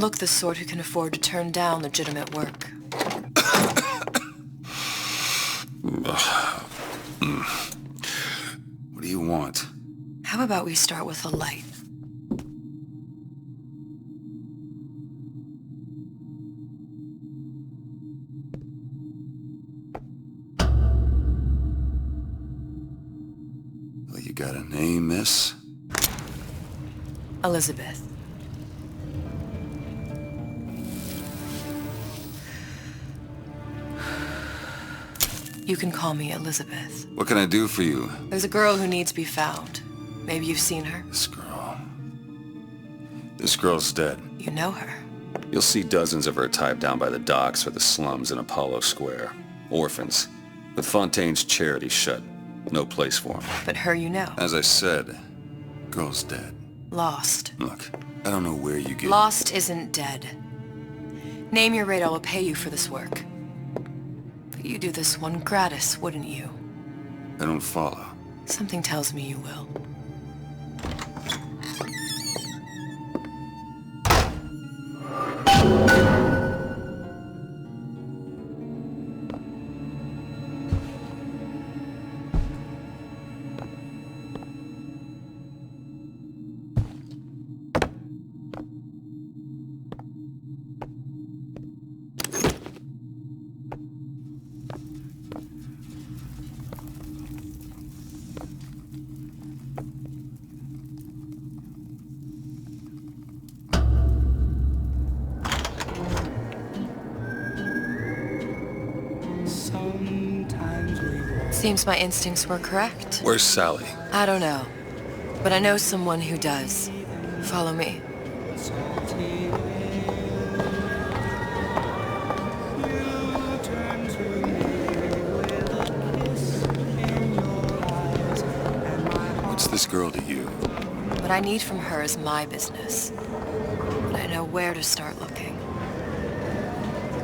look the sort who can afford to turn down legitimate work. What do you want? How about we start with a light? Well, you got a name, miss? Elizabeth. You can call me Elizabeth. What can I do for you? There's a girl who needs to be found. Maybe you've seen her. This girl... This girl's dead. You know her. You'll see dozens of her tied down by the docks or the slums in Apollo Square. Orphans. With Fontaine's charity shut. No place for them. But her you know. As I said, girl's dead. Lost. Look, I don't know where you get... Lost isn't dead. Name your rate, I will pay you for this work. But you do this one gratis, wouldn't you? I don't follow. Something tells me you will. Seems my instincts were correct. Where's Sally? I don't know. But I know someone who does. Follow me. What's this girl to you? What I need from her is my business. But I know where to start looking.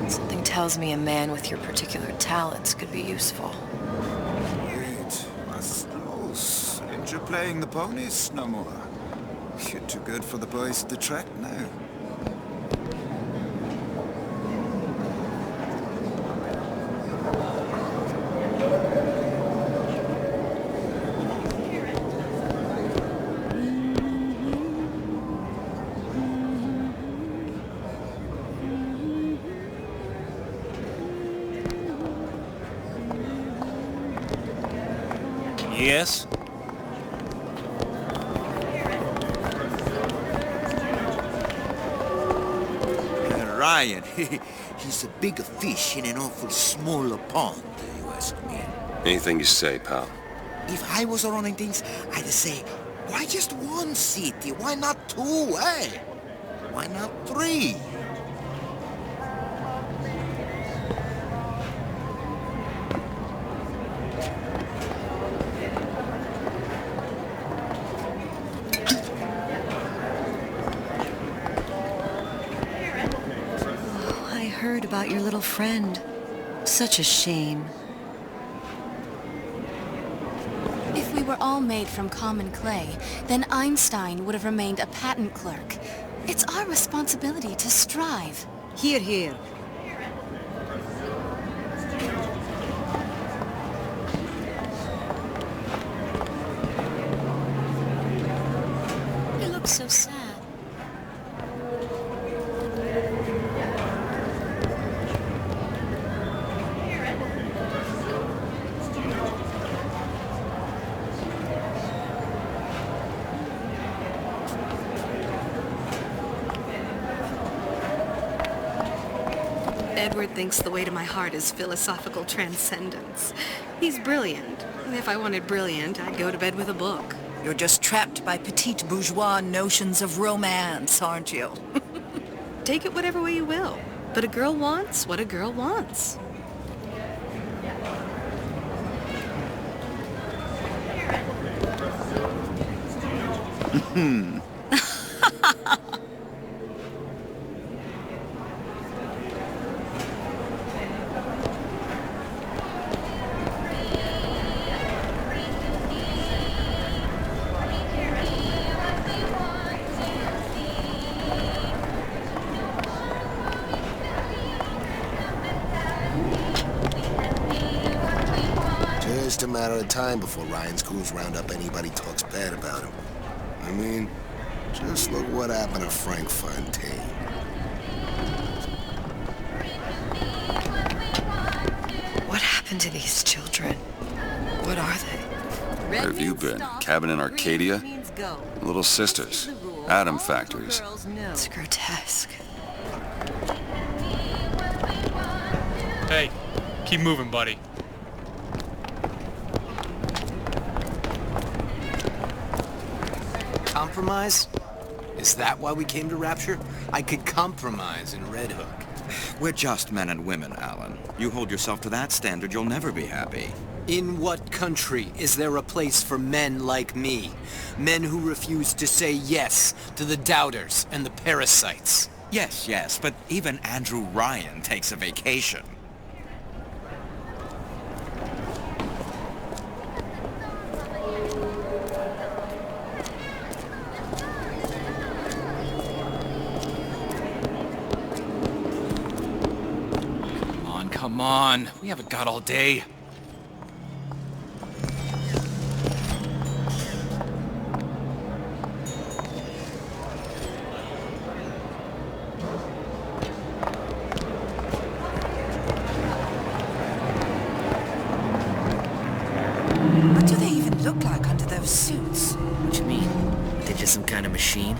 Something tells me a man with your particular talents could be useful. I suppose. Ain't you playing the ponies no more? You're too good for the boys at the track now. Yes? Ryan, he's a bigger fish in an awful smaller pond, you ask me. Anything you say, pal. If I was running things, I'd say, why just one city? Why not two, eh? Why not three? Heard about your little friend. Such a shame. If we were all made from common clay, then Einstein would have remained a patent clerk. It's our responsibility to strive. Here, here. He looks so sad. Edward thinks the way to my heart is philosophical transcendence. He's brilliant. And if I wanted brilliant, I'd go to bed with a book. You're just trapped by petite bourgeois notions of romance, aren't you? Take it whatever way you will. But a girl wants what a girl wants. just a matter of time before Ryan's goons round up anybody talks bad about him. I mean, just look what happened to Frank Fontaine. What happened to these children? What are they? Where have you been? Cabin in Arcadia? Little sisters. Atom factories. It's grotesque. Hey, keep moving, buddy. Compromise? Is that why we came to Rapture? I could compromise in Red Hook. We're just men and women, Alan. You hold yourself to that standard, you'll never be happy. In what country is there a place for men like me? Men who refuse to say yes to the doubters and the parasites. Yes, but even Andrew Ryan takes a vacation. Come on, we haven't got all day. What do they even look like under those suits? What do you mean? Are they just some kind of machine?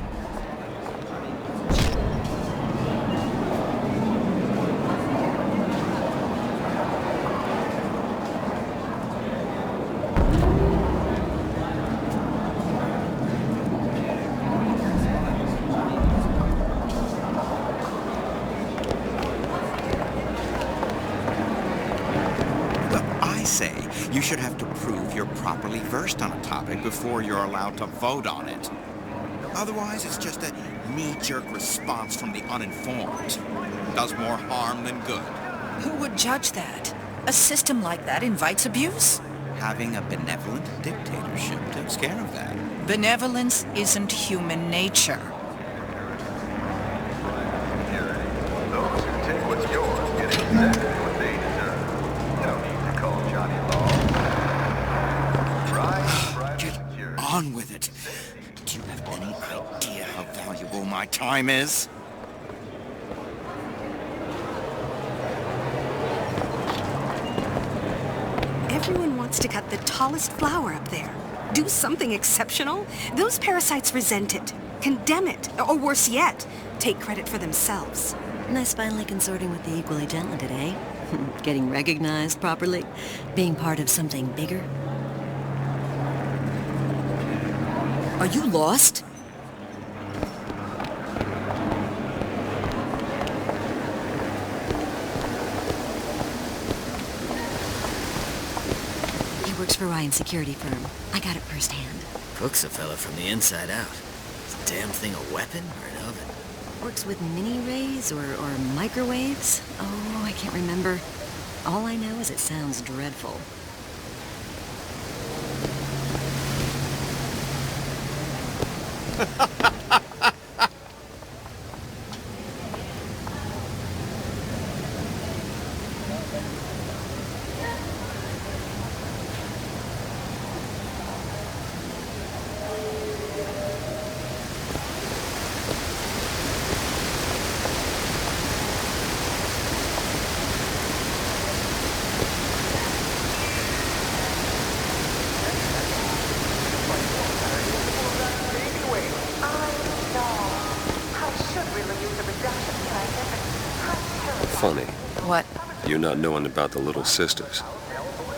You should have to prove you're properly versed on a topic before you're allowed to vote on it. Otherwise, it's just a knee-jerk response from the uninformed. Does more harm than good. Who would judge that? A system like that invites abuse? Having a benevolent dictatorship takes care of that. Benevolence isn't human nature. Those who take what's yours get exactly what they deserve. No need to call Johnny Law. Get on with it. Do you have any idea how valuable my time is? Everyone wants to cut the tallest flower up there. Do something exceptional. Those parasites resent it, condemn it, or worse yet, take credit for themselves. Nice finally consorting with the equally talented, eh? Getting recognized properly, being part of something bigger. Are you lost? He works for Ryan's security firm. I got it firsthand. Cooks a fella from the inside out. Is the damn thing a weapon or an oven? Works with mini-rays or microwaves? Oh, I can't remember. All I know is it sounds dreadful. Funny. What? You not knowing about the little sisters.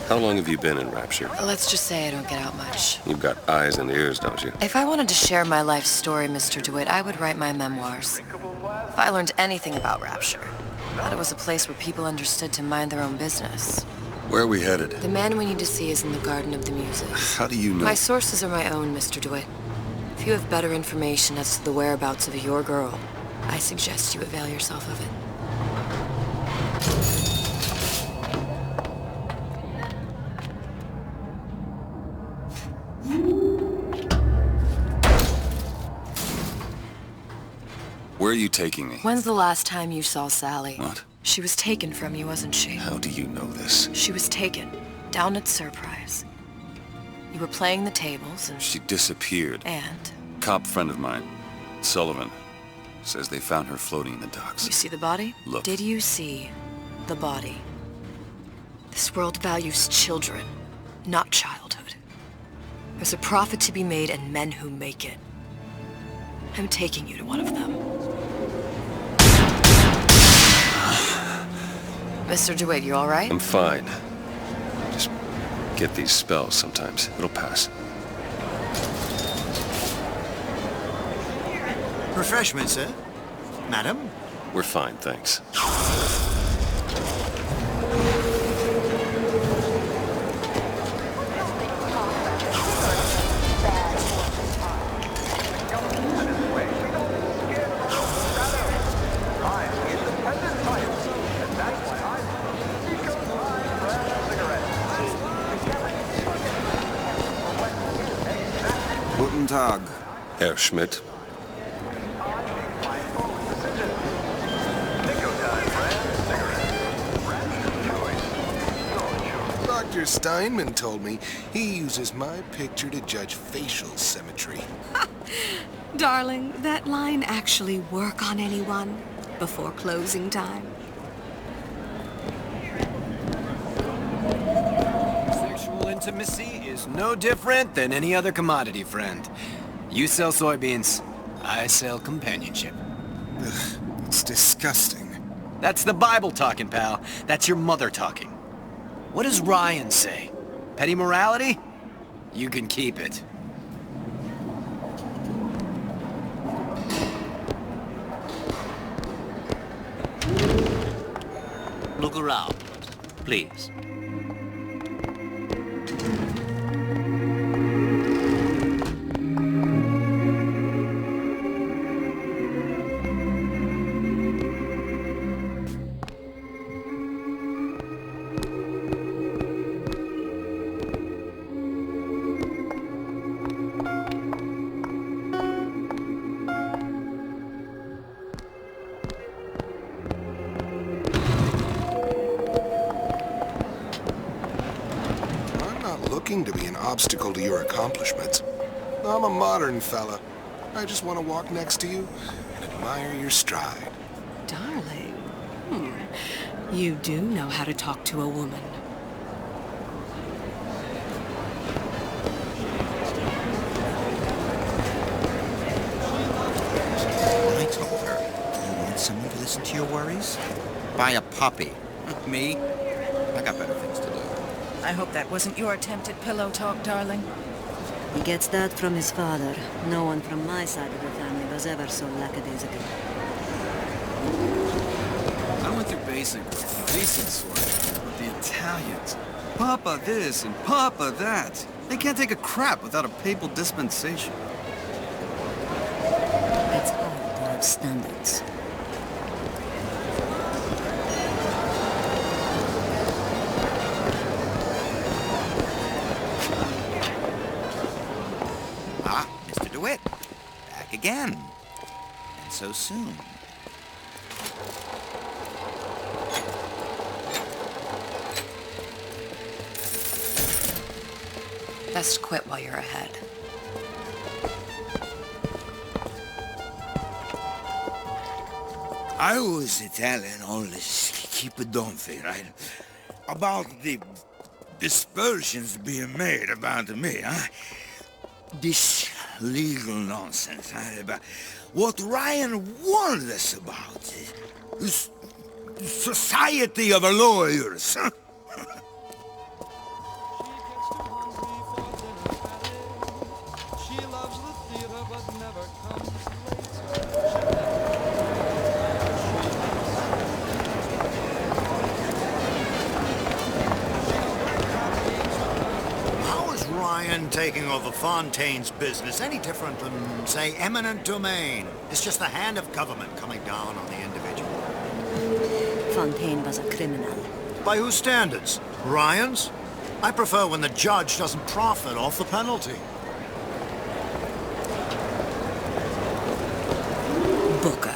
How long have you been in Rapture? Let's just say I don't get out much. You've got eyes and ears, don't you? If I wanted to share my life story, Mr. DeWitt, I would write my memoirs. If I learned anything about Rapture, I thought it was a place where people understood to mind their own business. Where are we headed? The man we need to see is in the Garden of the Muses. How do you know? My sources are my own, Mr. DeWitt. If you have better information as to the whereabouts of your girl, I suggest you avail yourself of it. Where are you taking me? When's the last time you saw Sally? What? She was taken from you, wasn't she? How do you know this? She was taken. down at Surprise. You were playing the tables and... She disappeared. And? Cop friend of mine, Sullivan, says they found her floating in the docks. You see the body? Look. Did you see the body? This world values children, not childhood. There's a profit to be made and men who make it. I'm taking you to one of them. Mr. DeWitt, you all right? I'm fine. Just get these spells sometimes. It'll pass. Refreshments, sir? Madam? We're fine, thanks. Guten Tag. Herr Schmidt. Dr. Steinman told me he uses my picture to judge facial symmetry. Darling, that line actually work on anyone before closing time. Sexual intimacy is no different than any other commodity, friend. You sell soybeans, I sell companionship. Ugh, it's disgusting. That's the Bible talking, pal. That's your mother talking. What does Ryan say? Petty morality? You can keep it. Look around, please. To be an obstacle to your accomplishments. I'm a modern fella. I just want to walk next to you and admire your stride. Darling, you do know how to talk to a woman. I told her, you want someone to listen to your worries? Buy a puppy. Me? I got better things to do. I hope that wasn't your attempt at pillow talk, darling. He gets that from his father. No one from my side of the family was ever so lackadaisical. I went through basic with decent sort, but the Italians, Papa this and Papa that. They can't take a crap without a papal dispensation. It's hard to have standards. Mr. DeWitt, back again. And so soon. Best quit while you're ahead. I was Italian always keep it don't right? About the dispersions being made about me, huh? This legal nonsense, huh? About what Ryan warned us about. This society of lawyers, huh? Taking over Fontaine's business any different than, say, eminent domain? It's just the hand of government coming down on the individual. Fontaine was a criminal. By whose standards? Ryan's? I prefer when the judge doesn't profit off the penalty. Booker.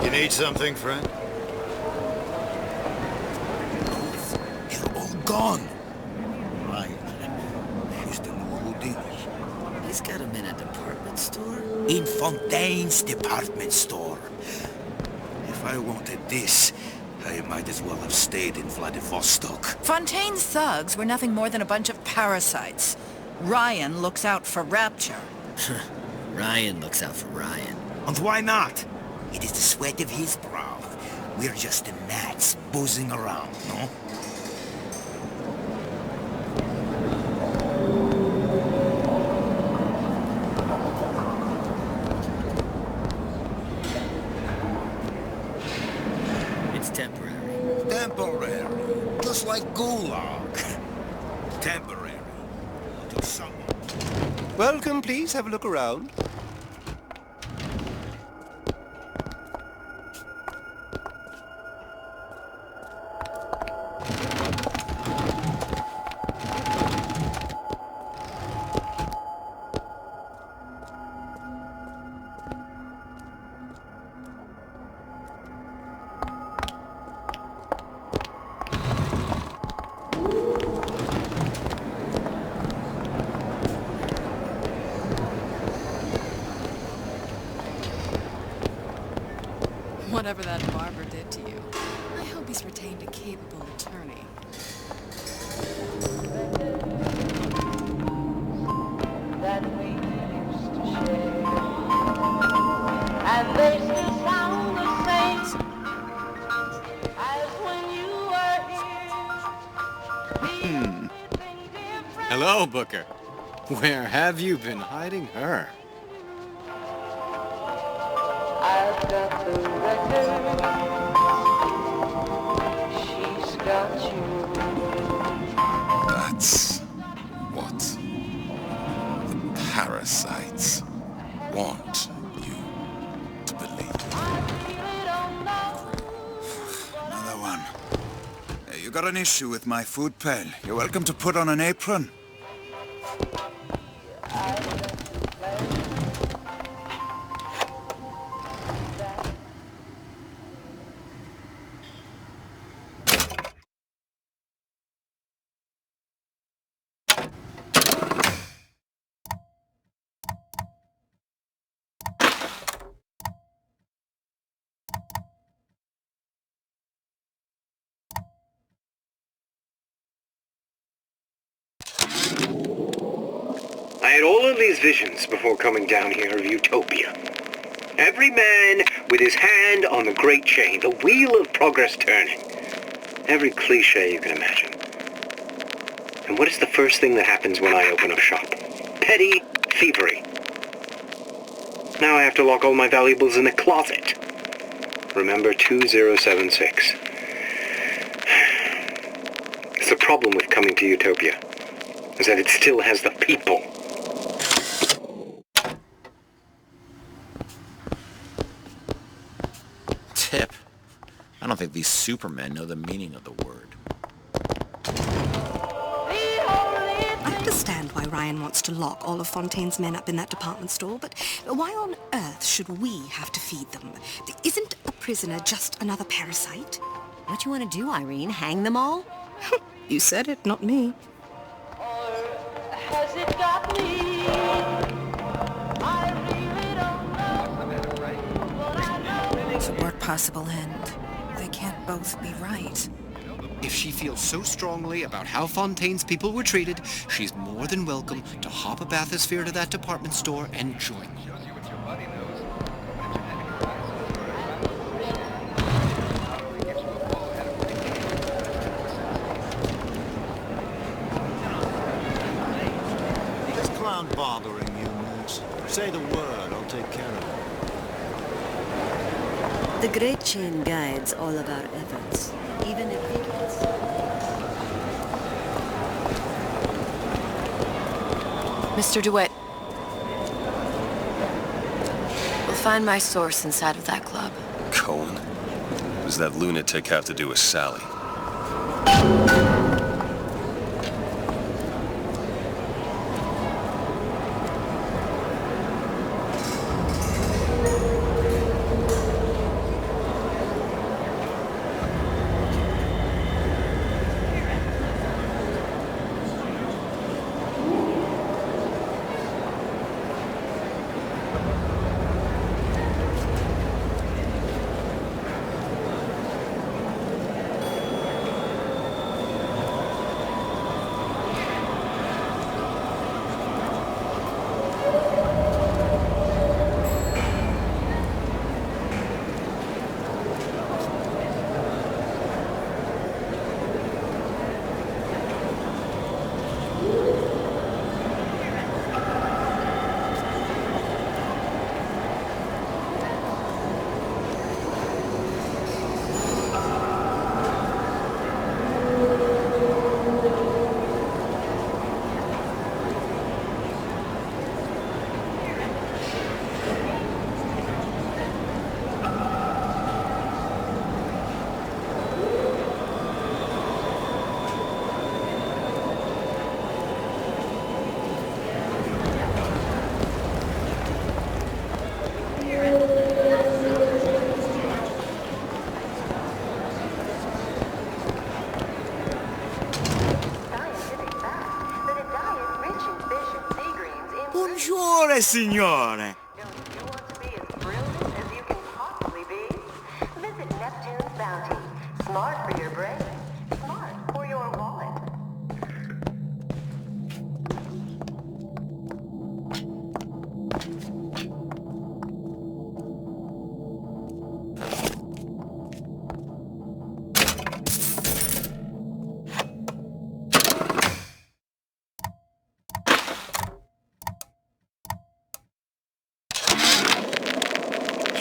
You need something, friend? They're all gone. Right. He's the new Houdini. He's got him in a department store? In Fontaine's department store. If I wanted this, I might as well have stayed in Vladivostok. Fontaine's thugs were nothing more than a bunch of parasites. Ryan looks out for Rapture. Ryan looks out for Ryan. And why not? It is the sweat of his brow. We're just the gnats buzzing around, no? It's temporary. Temporary. Just like Gulag. Temporary. Until someone... Welcome, please. Have a look around. Whatever that barber did to you, I hope he's retained a capable attorney. That we used to share, and they still sound the same as when you were here. Hello, Booker. Where have you been hiding her? I've got the record, she's got you. That's what the parasites want you to believe. Another one. Hey, you got an issue with my food pail? You're welcome to put on an apron. I had all of these visions before coming down here of utopia. Every man with his hand on the great chain, the wheel of progress turning. Every cliche you can imagine. And what is the first thing that happens when I open up shop? Petty thievery. Now I have to lock all my valuables in a closet. Remember 2076. It's the problem with coming to utopia, is that it still has the people. Tip. I don't think these supermen know the meaning of the word. I understand why Ryan wants to lock all of Fontaine's men up in that department store, but why on earth should we have to feed them? Isn't a prisoner just another parasite? What you want to do, Irene? Hang them all? You said it, not me. Has it got me? I really don't know. To what possible end? They can't both be right. If she feels so strongly about how Fontaine's people were treated, she's more than welcome to hop a bathysphere to that department store and join me. This clown bothering you, Moose? Say the word, I'll take care of it. The Great Chain guides all of our efforts, even if it is. Mr. DeWitt. We'll find my source inside of that club. Cohen? What does that lunatic have to do with Sally? Bonjour, signore. Visit Neptune's Bounty. Smart for your brain, smart for your wallet.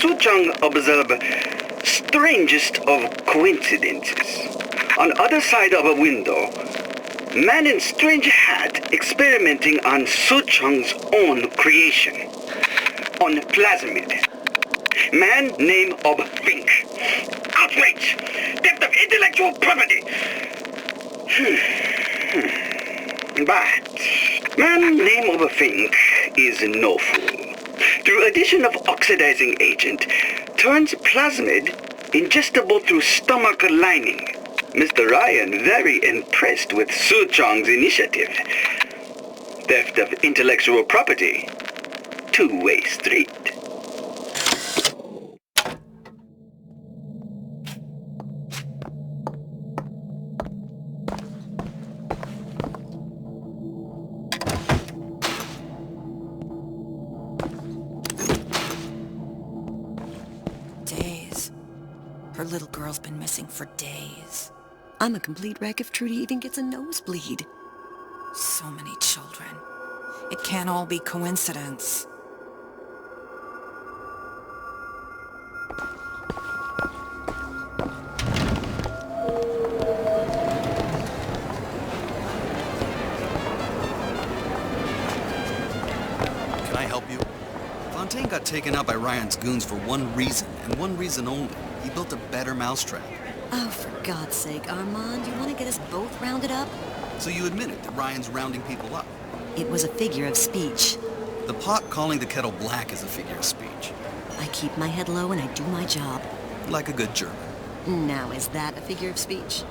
Suchong observed strangest of coincidences. On other side of a window, man in strange hat experimenting on Suchong's own creation. On plasmid. Man name of Fink. Outrage! Theft of intellectual property! But man name of Fink is no fool. Through addition of oxidizing agent, turns plasmid ingestible through stomach lining. Mr. Ryan very impressed with Suchong's initiative. Theft of intellectual property, two-way street. Her little girl's been missing for days. I'm a complete wreck if Trudy even gets a nosebleed. So many children. It can't all be coincidence. Can I help you? Fontaine got taken out by Ryan's goons for one reason, and one reason only. He built a better mousetrap. Oh, for God's sake, Armand, you want to get us both rounded up? So you admitted that Ryan's rounding people up? It was a figure of speech. The pot calling the kettle black is a figure of speech. I keep my head low and I do my job. Like a good German. Now, is that a figure of speech?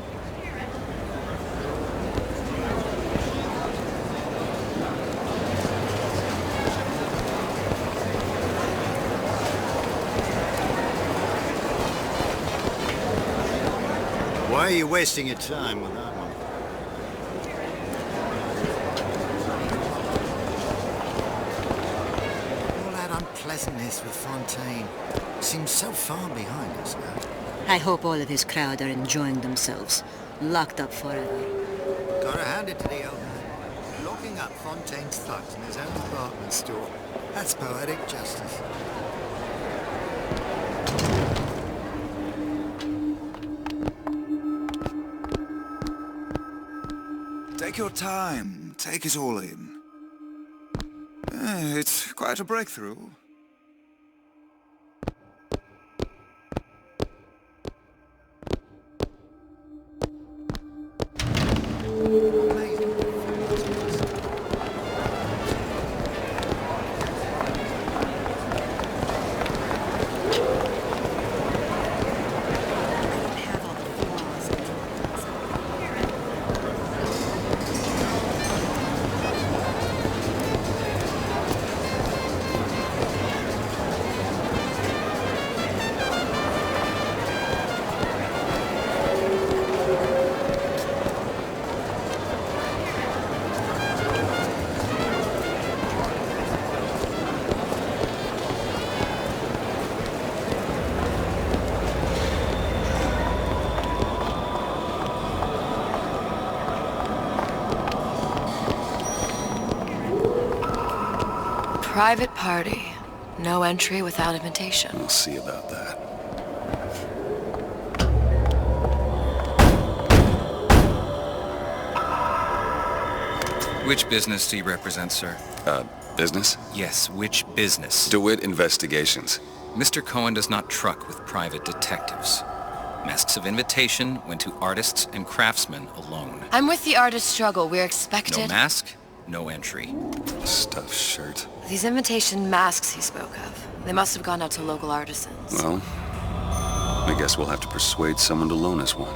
Why are you wasting your time with that one? All that unpleasantness with Fontaine seems so far behind us now. I hope all of his crowd are enjoying themselves. Locked up forever. Gotta hand it to the old man. Locking up Fontaine's thugs in his own department store. That's poetic justice. Take your time. Take it all in. It's quite a breakthrough. Private party. No entry without invitation. We'll see about that. Which business do you represent, sir? Business? Yes, which business? DeWitt Investigations. Mr. Cohen does not truck with private detectives. Masks of invitation went to artists and craftsmen alone. I'm with the artist struggle. We're expected... No mask, no entry. Stuffed shirt. These invitation masks he spoke of. They must have gone out to local artisans. Well, I guess we'll have to persuade someone to loan us one.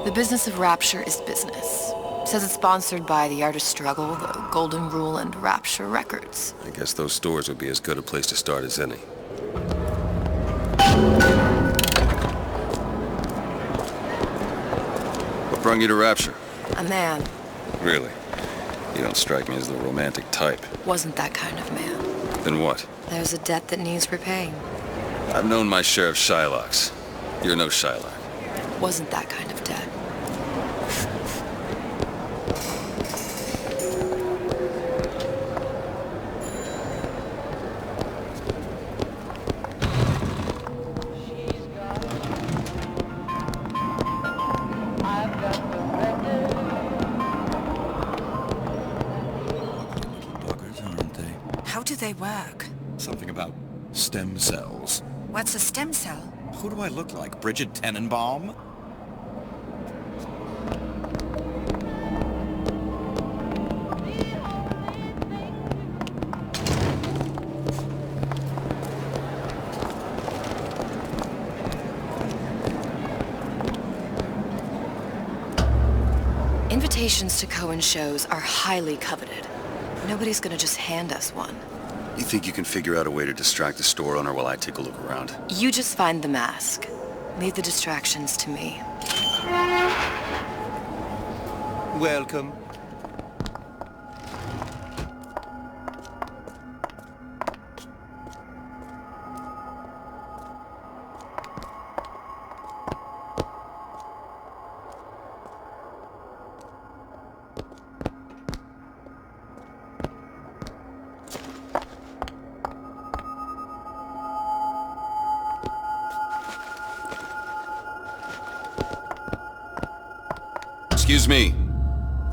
The business of rapture is business. Says it's sponsored by the Artist Struggle, the Golden Rule, and Rapture Records. I guess those stores would be as good a place to start as any. What brought you to Rapture? A man. Really? You don't strike me as the romantic type. Wasn't that kind of man. Then what? There's a debt that needs repaying. I've known my share of Shylocks. You're no Shylock. Wasn't that kind of debt. How do they work? Something about stem cells. What's a stem cell? Who do I look like, Bridget Tenenbaum? Invitations to Cohen shows are highly coveted. Nobody's gonna just hand us one. You think you can figure out a way to distract the store owner while I take a look around? You just find the mask. Leave the distractions to me. Welcome. Excuse me.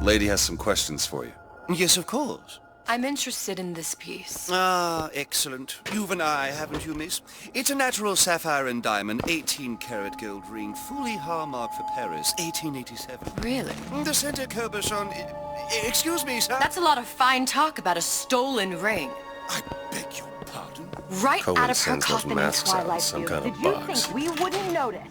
Lady has some questions for you. Yes, of course. I'm interested in this piece. Ah, excellent. You've an eye, haven't you, miss? It's a natural sapphire and diamond, 18-karat gold ring, fully hallmarked for Paris, 1887. Really? The center cabochon... Excuse me, sir? That's a lot of fine talk about a stolen ring. I beg your pardon? Right Cohen out of her sends those coffin in masks out in Twilight some View. kind of Did you box. think we wouldn't notice?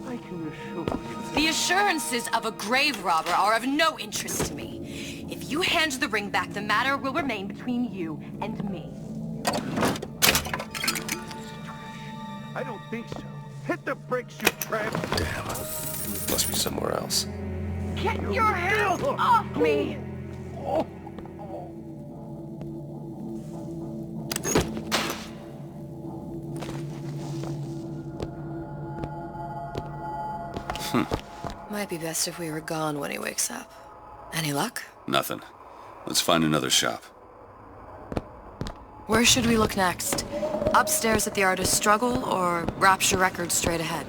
I can assure you. The assurances of a grave robber are of no interest to me. If you hand the ring back, the matter will remain between you and me. I don't think so. Hit the brakes, you tramp! Damn. Must be somewhere else. Get your hands off me! Might be best if we were gone when he wakes up. Any luck? Nothing. Let's find another shop. Where should we look next? Upstairs at the Artist Struggle, or Rapture Records straight ahead?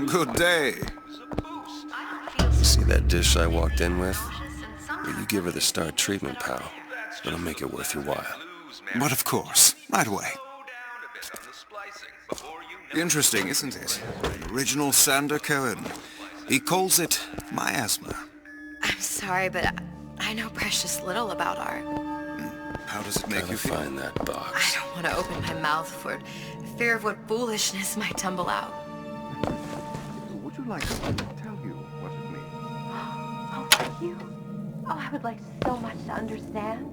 Good day. See that dish I walked in with? Well, you give her the Star treatment, pal. It'll make it worth your while. But of course, right away. Interesting, isn't it? Original Sander Cohen. He calls it miasma. I'm sorry, but I know precious little about art. How does it make you feel? Find that box. I don't want to open my mouth for fear of what foolishness might tumble out. Would you like me to tell you what it means? Oh, thank you. Oh, I would like so much to understand.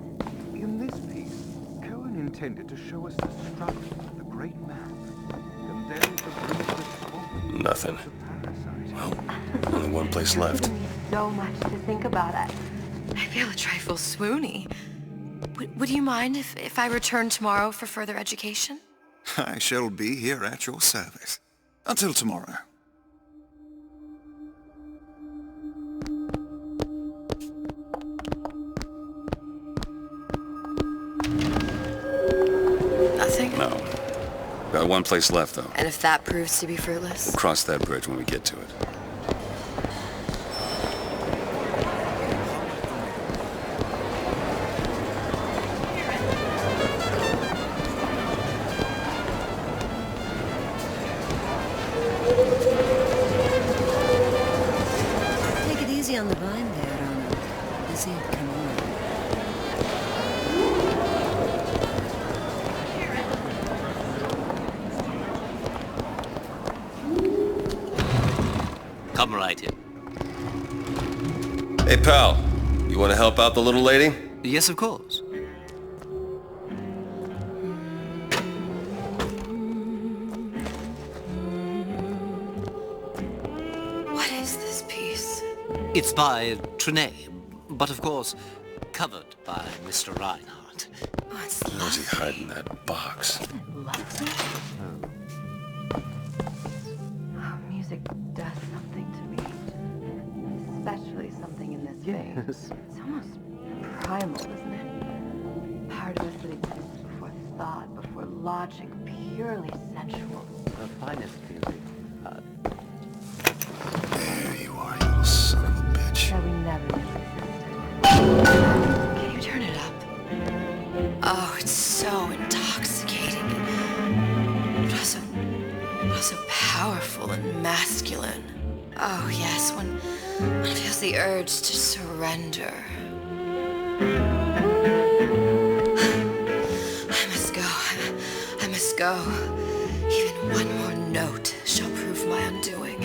In this piece, Cohen intended to show us the struggle of the great man, condemned to ruthless poverty. Nothing. Well, only one place left. So much to think about. I feel a trifle swoony. Would you mind if I return tomorrow for further education? I shall be here at your service. Until tomorrow. Nothing? No. Got one place left, though. And if that proves to be fruitless? We'll cross that bridge when we get to it. Come right in. Hey, pal. You want to help out the little lady? Yes, of course. What is this piece? It's by Trenet, but of course, covered by Mr. Reinhardt. Oh, it's Where's he hiding that box? lovely. Oh, music does something to me. Especially something in this vein. It's almost primal, isn't it? Part of us that exists before thought, before logic, purely sensual. The finest music. There you are, you little son of a bitch. That we never knew existed. Can you turn it up? Oh, it's so intoxicating. But also powerful and masculine. Oh, yes, when one feels the urge to surrender. I must go. Even one more note shall prove my undoing.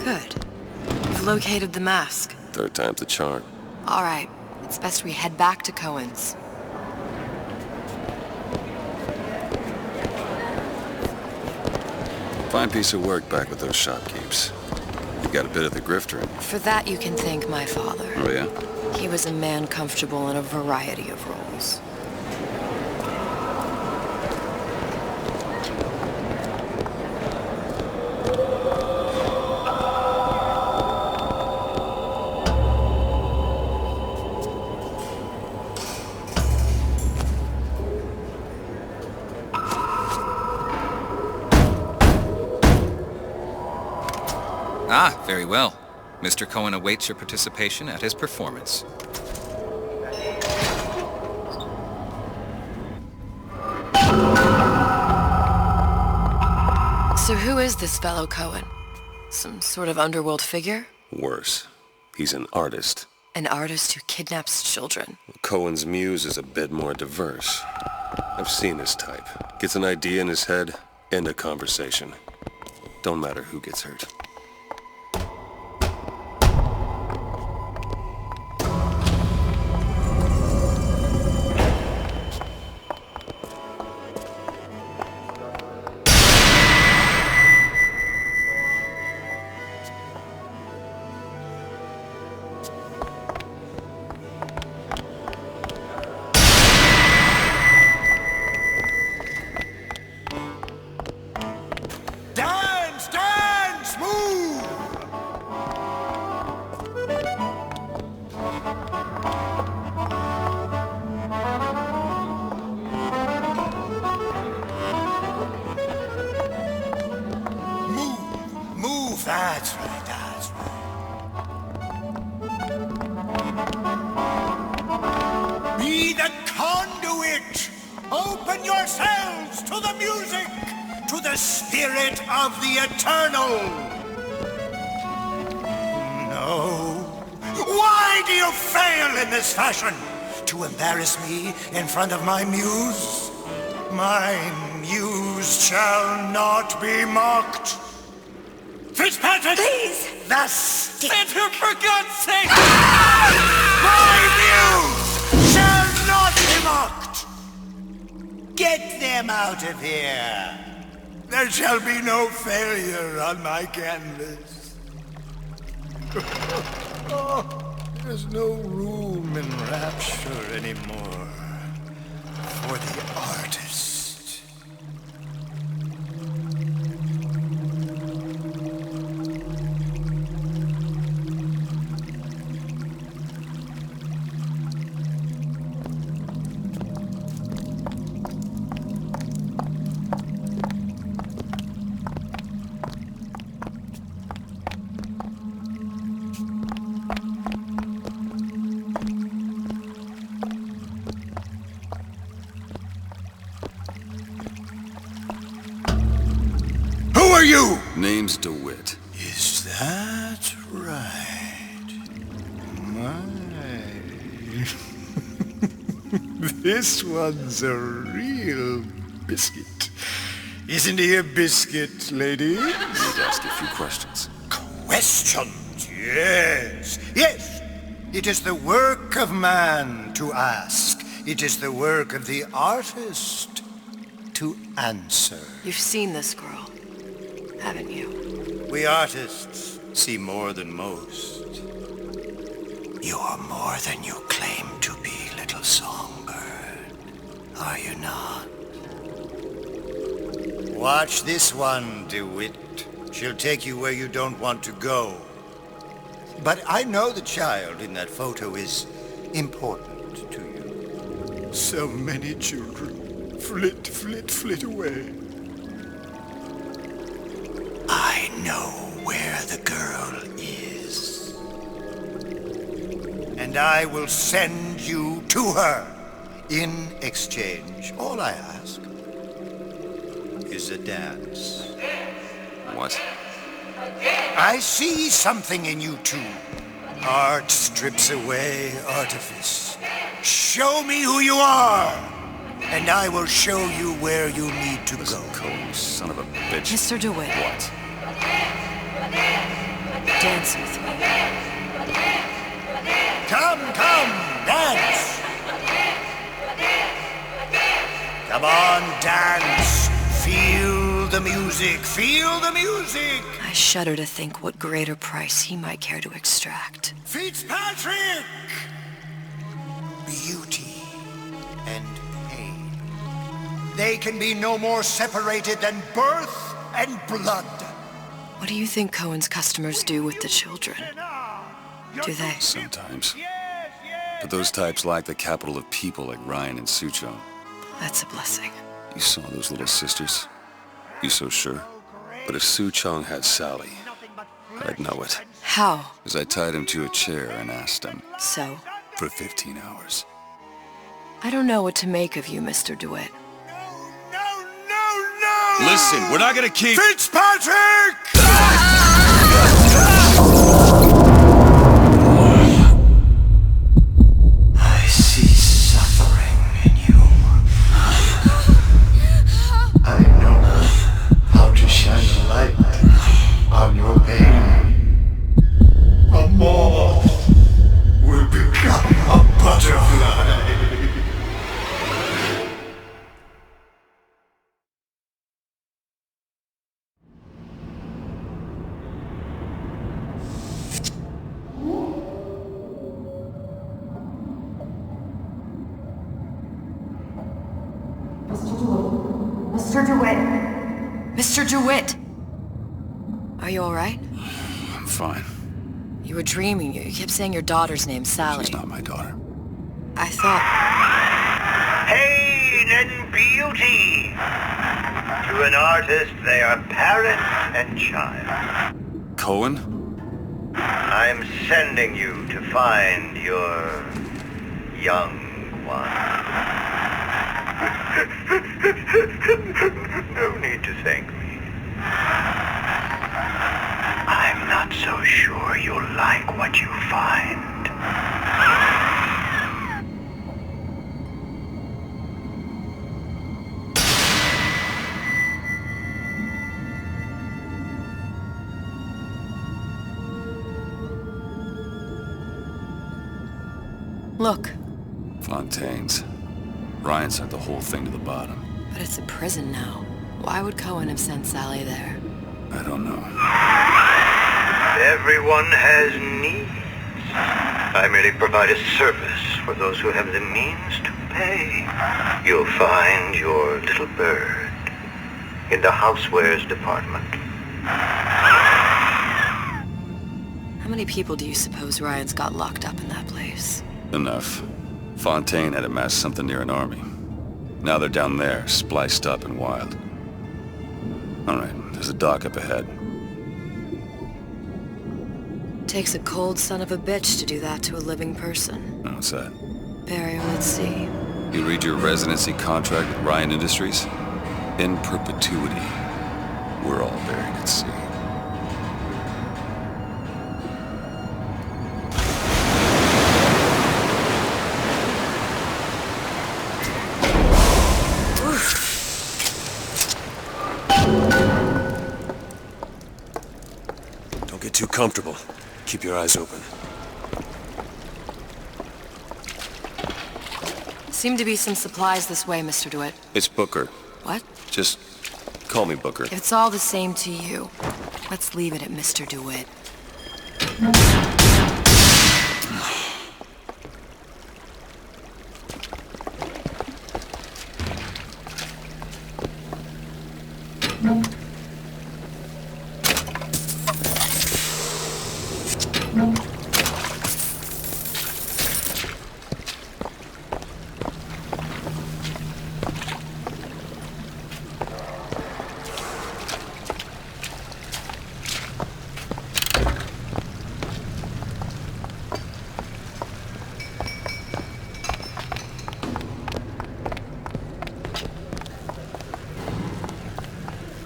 Good. We've located the mask. Third time's the charm. All right. It's best we head back to Cohen's. Fine piece of work back with those shopkeepers. You got a bit of the grifter in you. For that you can thank my father. Oh, yeah? He was a man comfortable in a variety of roles. Ah, very well. Mr. Cohen awaits your participation at his performance. So who is this fellow Cohen? Some sort of underworld figure? Worse. He's an artist. An artist who kidnaps children. Cohen's muse is a bit more diverse. I've seen this type. Gets an idea in his head, end a conversation. Don't matter who gets hurt. Dance, dance, move! Move, that's right, that's right. Be the conduit! Open yourselves to the music! To the spirit of the eternal! No. Why do you fail in this fashion? To embarrass me in front of my muse? My muse shall not be mocked. Fitzpatrick! Please! The stick! Enter, for God's sake! My muse shall not be mocked! Get them out of here! There shall be no failure on my canvas. There's no room in rapture anymore for the artist. Who are you? Name's DeWitt. Is that This one's a real biscuit. Isn't he a biscuit, ladies? I need to ask you a few questions. Questions? Yes. Yes. It is the work of man to ask. It is the work of the artist to answer. You've seen this girl, haven't you? We artists see more than most. You are more than you claim to be, little songbird. Are you not? Watch this one, DeWitt. She'll take you where you don't want to go. But I know the child in that photo is important to you. So many children flit, flit, flit away. I know where the girl is. And I will send you to her. In exchange, all I ask is a dance. What? I see something in you two. Art strips away artifice. Show me who you are, and I will show you where you need to go. Cohen, son of a bitch. Mr. DeWitt. What? Dance with me. Come, dance! Come on, dance! Feel the music, feel the music! I shudder to think what greater price he might care to extract. Fitzpatrick! Beauty and pain. They can be no more separated than birth and blood. What do you think Cohen's customers do with the children? Do they? Sometimes. But those types lack the capital of people like Ryan and Suchong. That's a blessing. You saw those little sisters? You so sure? But if Suchong had Sally, I'd know it. How? As I tied him to a chair and asked him. So? For 15 hours. I don't know what to make of you, Mr. DeWitt. Listen, we're not gonna keep... Fitzpatrick! I see suffering in you. I know how to shine a light on your pain. A moth will become a butterfly. Mr. DeWitt! Mr. DeWitt! Are you alright? I'm fine. You were dreaming. You kept saying your daughter's name, Sally. She's not my daughter. I thought... Pain and beauty! To an artist, they are parent and child. Cohen? I'm sending you to find your young one. No need to thank me. I'm not so sure you'll like what you find. Look. Fontaine's. Ryan sent the whole thing to the bottom. But it's a prison now. Why would Cohen have sent Sally there? I don't know. Everyone has needs. I merely provide a service for those who have the means to pay. You'll find your little bird in the housewares department. How many people do you suppose Ryan's got locked up in that place? Enough. Fontaine had amassed something near an army. Now they're down there, spliced up and wild. Alright, there's a dock up ahead. Takes a cold son of a bitch to do that to a living person. What's that? Burial at sea. You read your residency contract with Ryan Industries? In perpetuity, we're all buried at sea. too comfortable. Keep your eyes open. Seem to be some supplies this way, Mr. DeWitt. It's Booker. What? Just call me Booker. If it's all the same to you, let's leave it at Mr. DeWitt.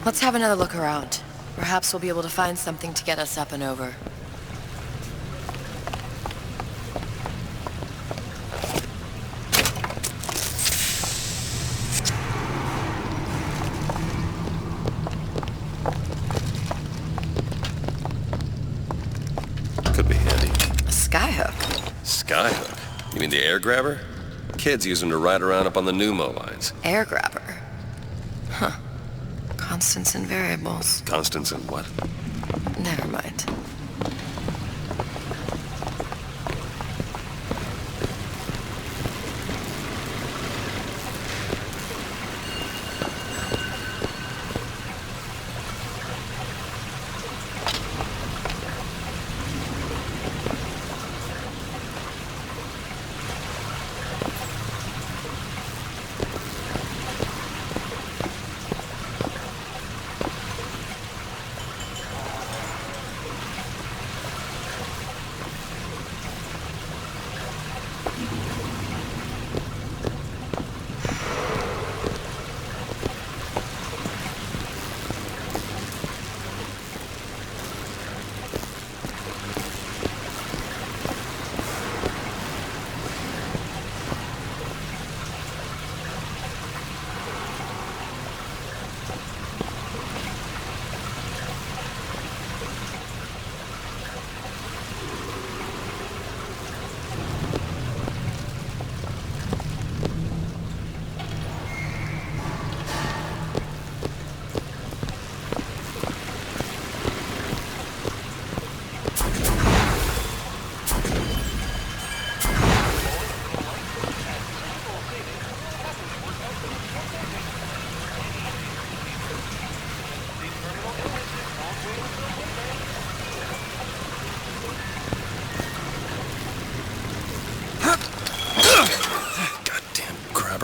Let's have another look around. Perhaps we'll be able to find something to get us up and over. Could be handy. A skyhook? Skyhook? You mean the air grabber? Kids use them to ride around up on the pneumo lines. Air grabber? Huh. Constants and variables. Constants and what? Never mind.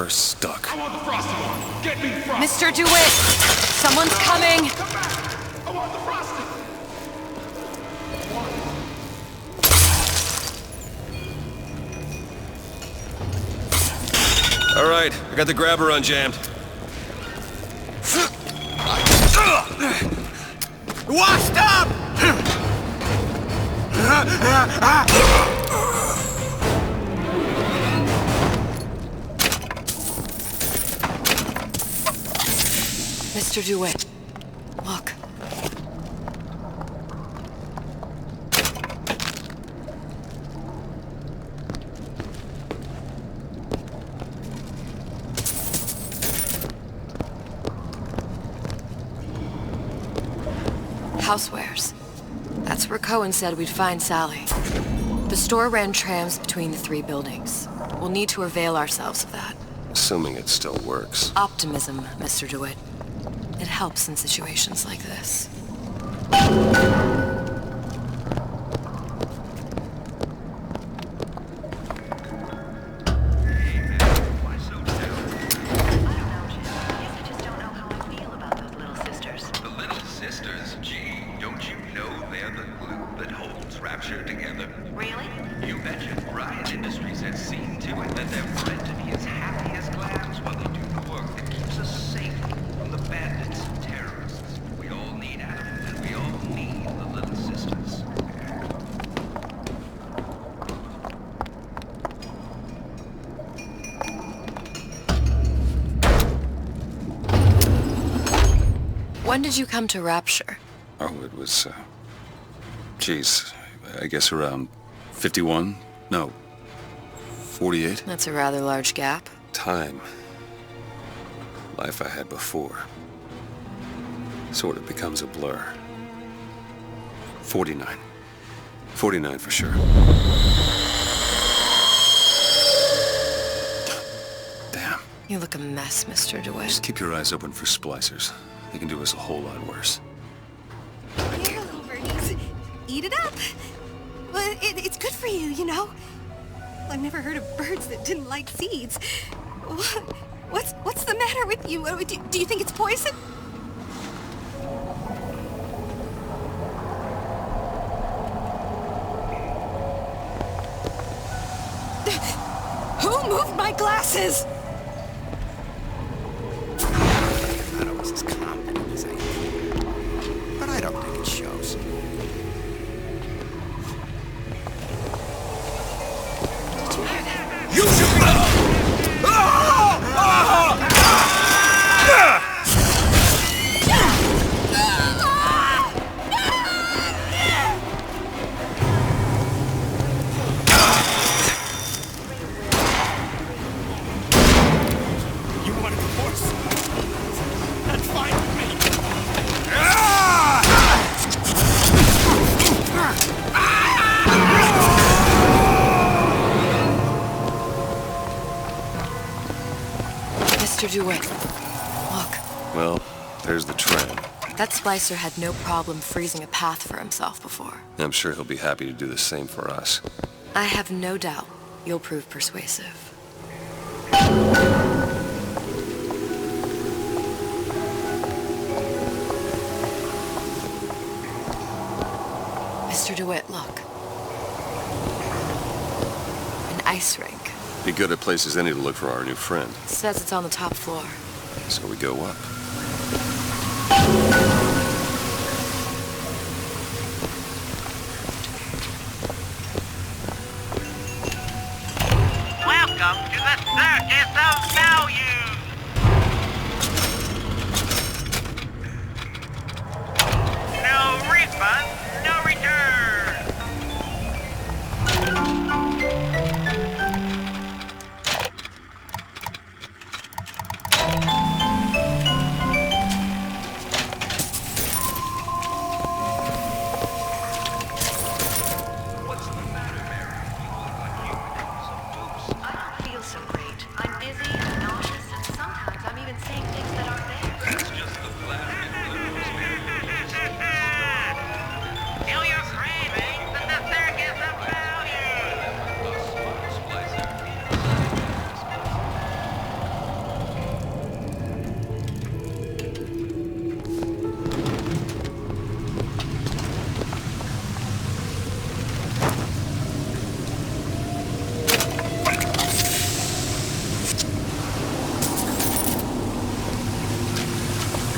Stuck. Mr. DeWitt! Someone's coming! All right, I got the grabber unjammed. Washed up! Mr. DeWitt, look. Housewares. That's where Cohen said we'd find Sally. The store ran trams between the three buildings. We'll need to avail ourselves of that. Assuming it still works. Optimism, Mr. DeWitt. It helps in situations like this. When did you come to Rapture? Oh, it was Geez, I guess around 51? No, 48? That's a rather large gap. Time. Life I had before. Sort of becomes a blur. 49. 49 for sure. Damn. You look a mess, Mr. DeWitt. Just keep your eyes open for splicers. They can do us a whole lot worse. Here, little birdies. Eat it up. Well, it's good for you, you know. I've never heard of birds that didn't like seeds. What's the matter with you? Do you think it's poison? Who moved my glasses? I thought I was as confident as I am. But I don't think it shows. Did you hear that? You should Mr. DeWitt, look. Well, there's the train. That splicer had no problem freezing a path for himself before. I'm sure he'll be happy to do the same for us. I have no doubt you'll prove persuasive. Mr. DeWitt, look. An ice rink. Be good at places any to look for our new friend. It says it's on the top floor. So we go up. Welcome to the Circus of Value! No refund, no return!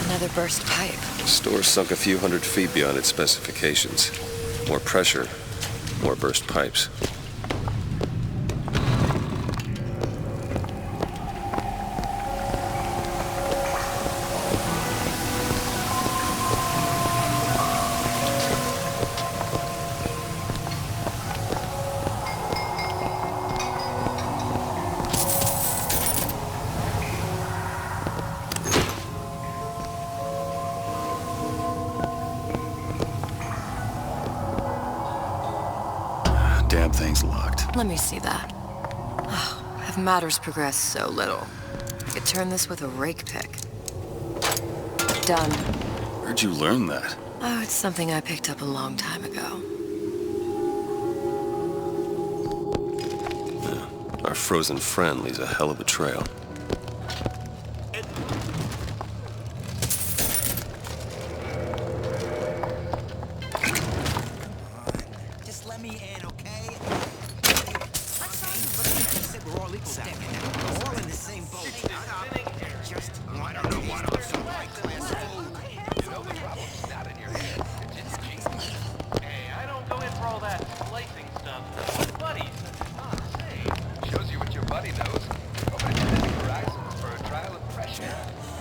Another burst pipe. The store sunk a few hundred feet beyond its specifications. More pressure, more burst pipes. Damn thing's locked. Let me see that. Oh, have matters progressed so little? I could turn this with a rake pick. Done. Where'd you learn that? Oh, it's something I picked up a long time ago. Our frozen friend leaves a hell of a trail. Just let me in, okay? We're all equal down here. We're all in the same boat. Just, I don't know what I'm so high class food. You know the problem's not in your head. It's Jesus. Hey, I don't go in for all that splicing stuff. Buddies, say. Shows you what your buddy knows. Opening the horizons for a trial of pressure.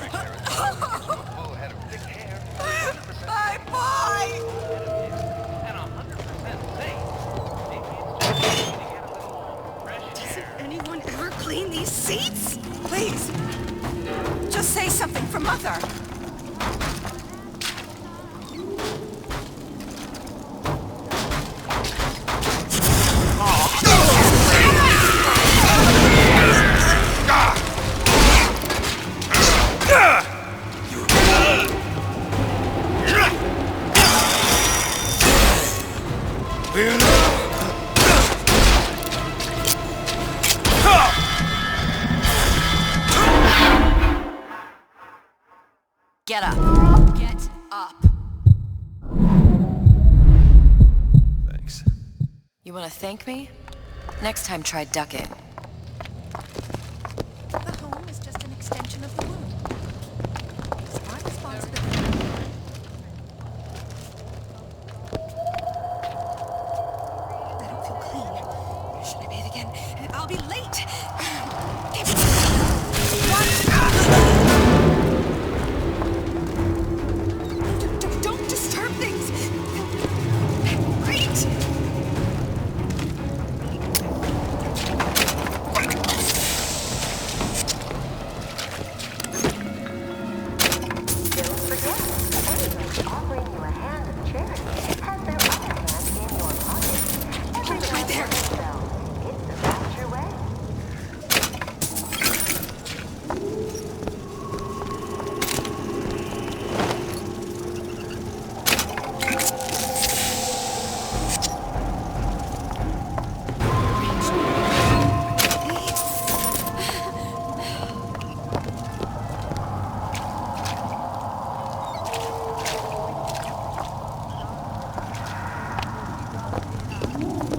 Rick Harris gives you a full head of thick hair. 100% And 100% seats? Please. Just say something for Mother. Get up. Get up. Thanks. You want to thank me? Next time, try ducking. The home is just an extension of the womb. It's my responsibility. I don't feel clean. Should I bathe again? I'll be late. Don't disturb things. Great. Right there.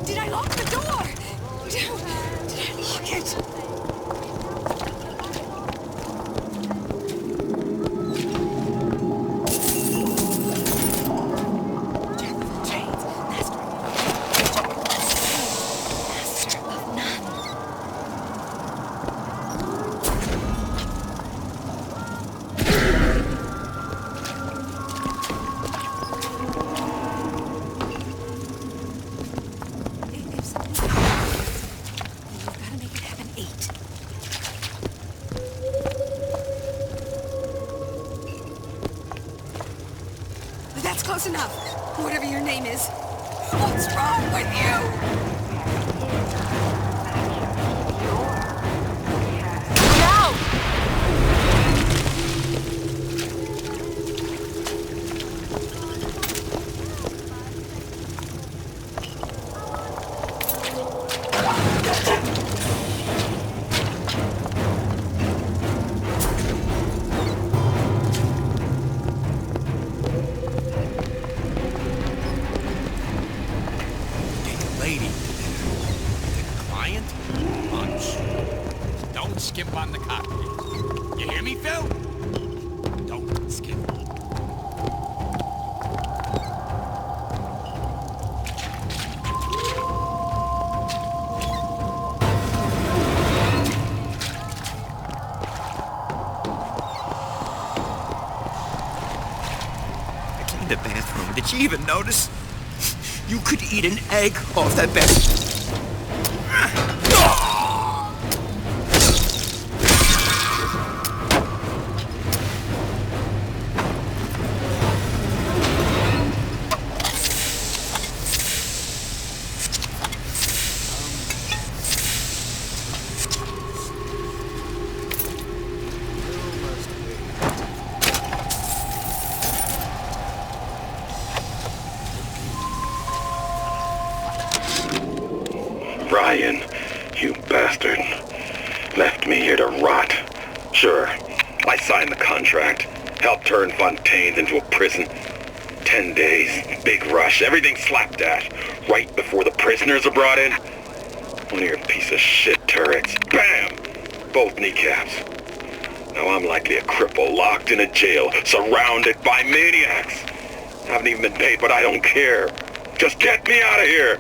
Did I lock the door? Did I lock it? That's close enough. Whatever your name is. What's wrong with you? Lady. The client? Punch. Don't skip on the cockpit. You hear me, Phil? Don't skip. I cleaned the bathroom. Did you even notice? You could eat an egg off that bed. Ryan, you bastard. Left me here to rot. Sure, I signed the contract. Helped turn Fontaine into a prison. 10 days, big rush, everything slapdash. Right before the prisoners are brought in. One of your piece of shit turrets. Bam! Both kneecaps. Now I'm likely a cripple locked in a jail, surrounded by maniacs. Haven't even been paid, but I don't care. Just get me out of here!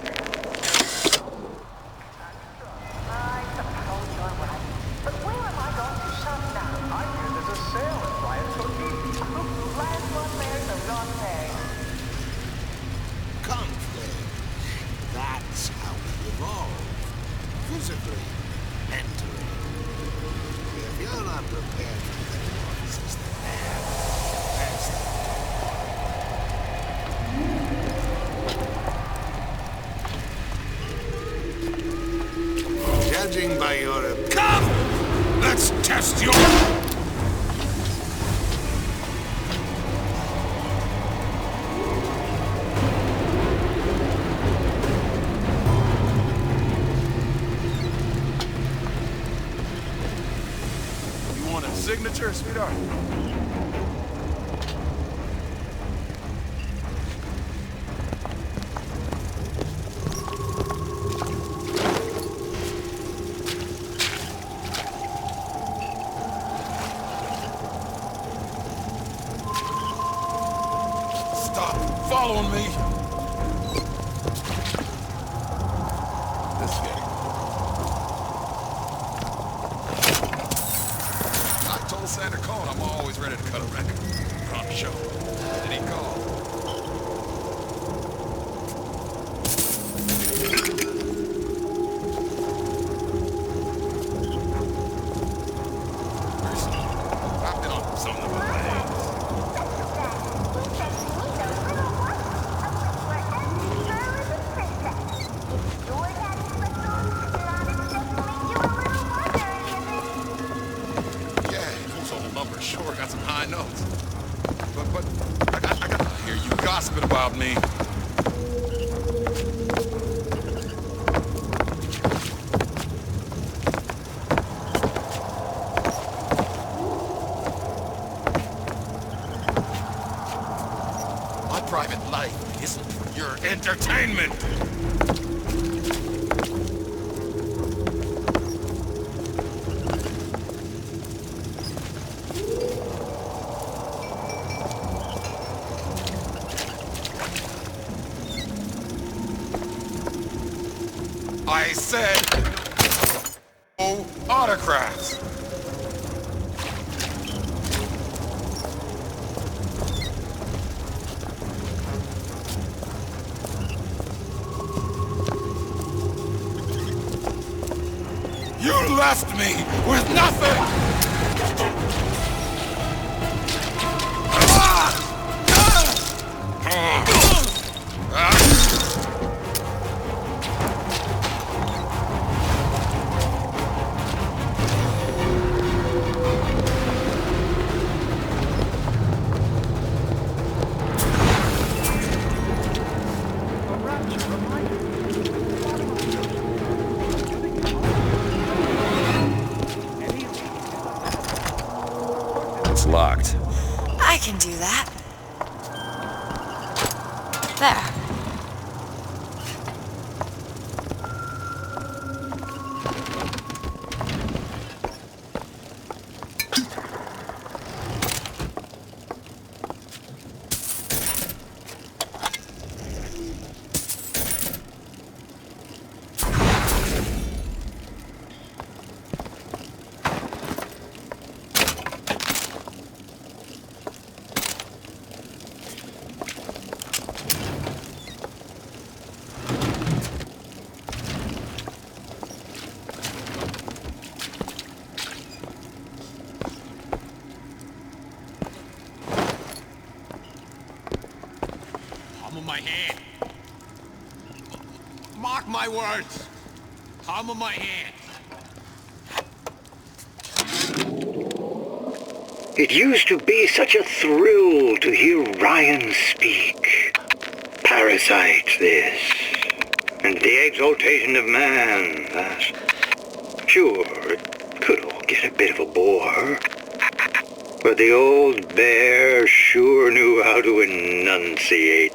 That's how we evolve. Physically, mentally. I'm prepared for the officers that have passed. Judging by your... Come! Let's test your... You want a signature, sweetheart? Stop following me! This guy. I told Santa Claus I'm always ready to cut a record. We're on the show. Did he call? I've been on some of the Yeah, he pulls the whole number short, got some high notes. But I got to hear you gossiping about me. My private life isn't for your entertainment. I said no autographs. You left me with nothing! It's locked. I can do that. There. Palm of my hand. Mark my words. Palm of my hand. It used to be such a thrill to hear Ryan speak. Parasite, this. And the exaltation of man, that. Sure, it could all get a bit of a bore. But the old bear sure knew how to enunciate.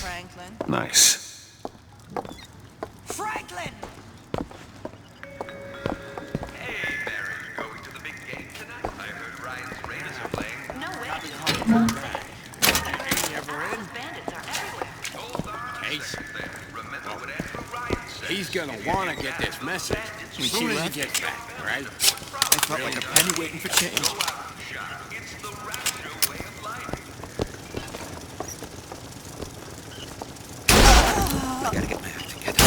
Franklin. Nice. Franklin! He's gonna wanna get this message. As soon as he gets back, right? I felt like a penny waiting for change. I gotta get my act together.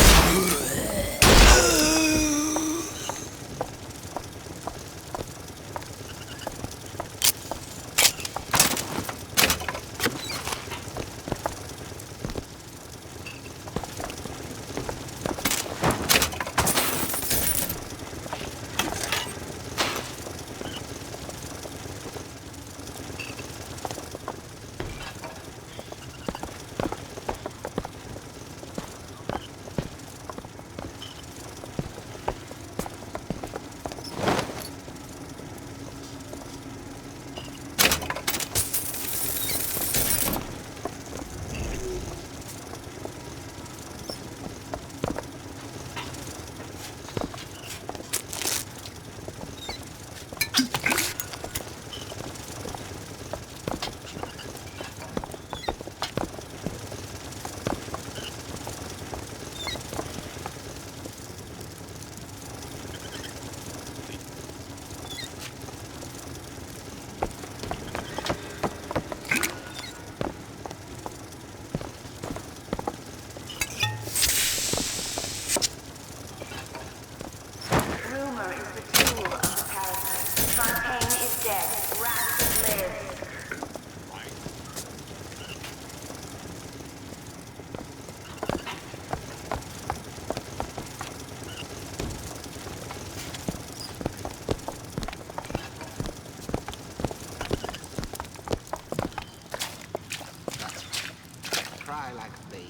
Cry like a baby.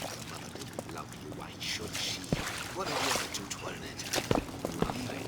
The mother didn't love you, why should she? What did you ever do to her, Ned? Nothing.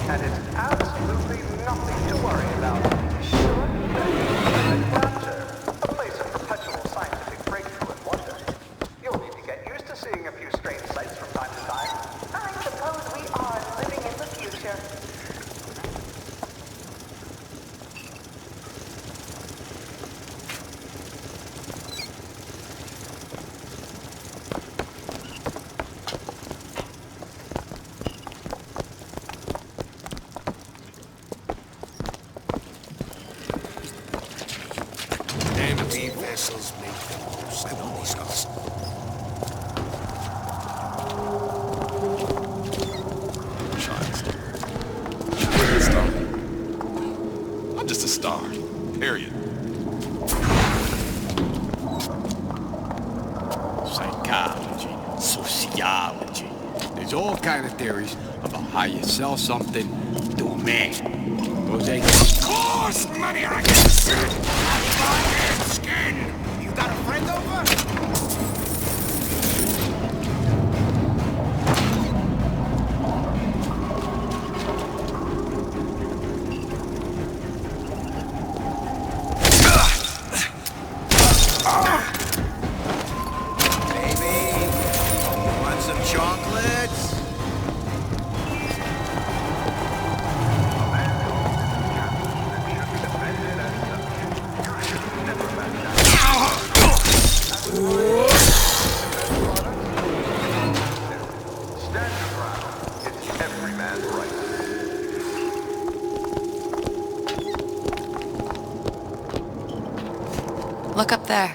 And it's absolutely nothing to worry about. A place of perpetual scientific breakthrough and wonder. You'll need to get used to seeing a few strange sights from time to time. I suppose we are living in the future. Empty vessels make the most. I know these guys. I'm just a star. Period. Psychology, sociology. There's all kind of theories about how you sell something to a man. Those ain't... Of course, money or I get sick. Skin. You got a friend over? Look up there.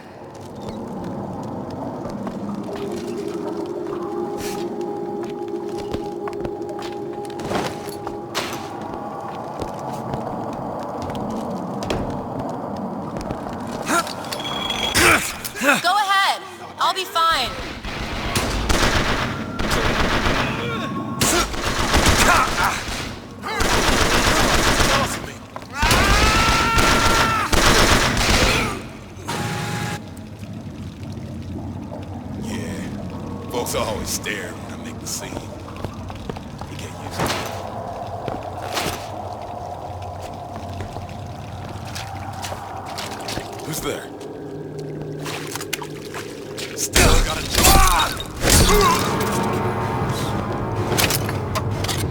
Go ahead. I'll be fine. Folks always stare when I make the scene. You get used to it. Who's there? Still got a job!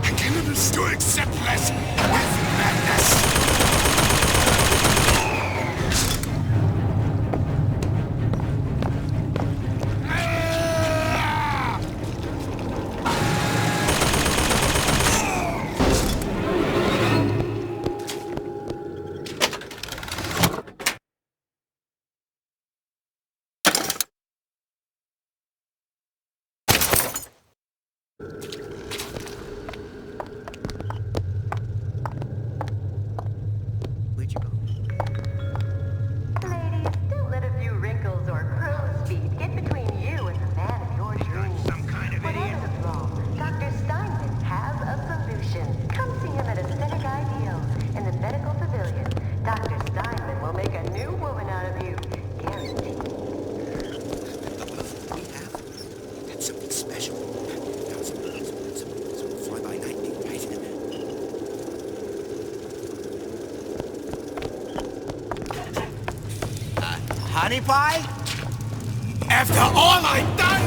I can't understand accept less with madness! Honey pie? After all I've done?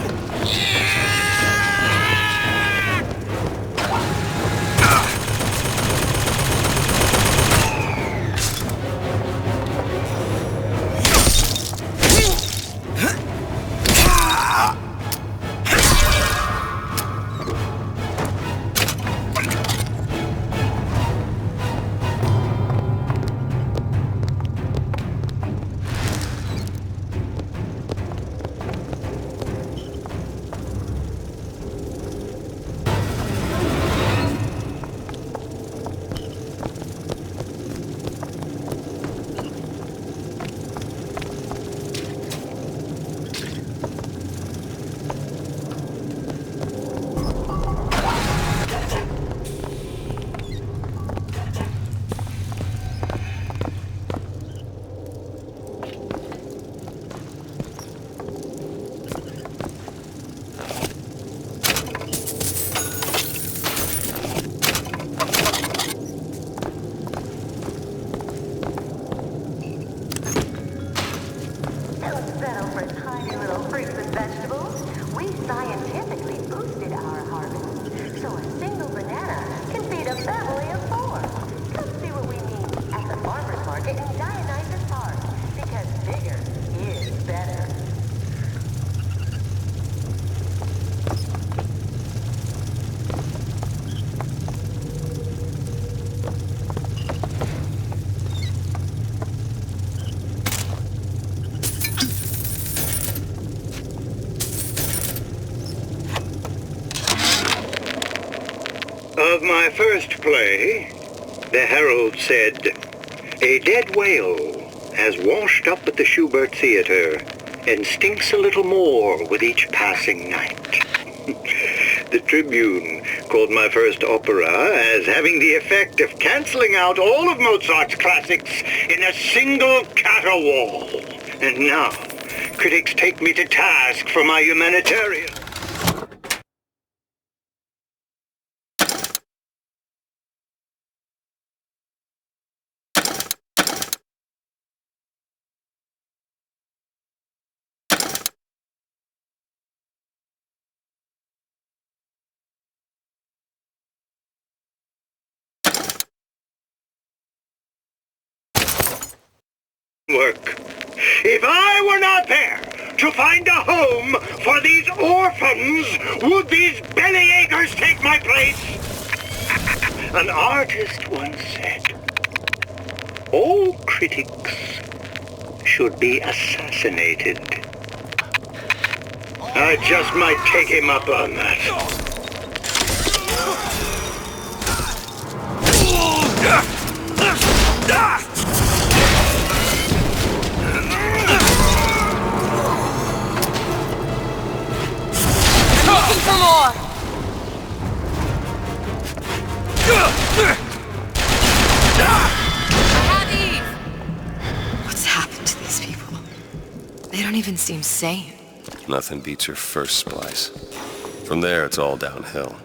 Of my first play, the herald said, "A dead whale has washed up at the Schubert Theater and stinks a little more with each passing night." The Tribune called my first opera as having the effect of canceling out all of Mozart's classics in a single caterwaul. And now, critics take me to task for my humanitarian. Work. If I were not there to find a home for these orphans, would these bellyachers take my place? An artist once said, "All critics should be assassinated. I just might take him up on that. I'm looking for more! I have Eve! What's happened to these people? They don't even seem sane. Nothing beats your first splice. From there, it's all downhill.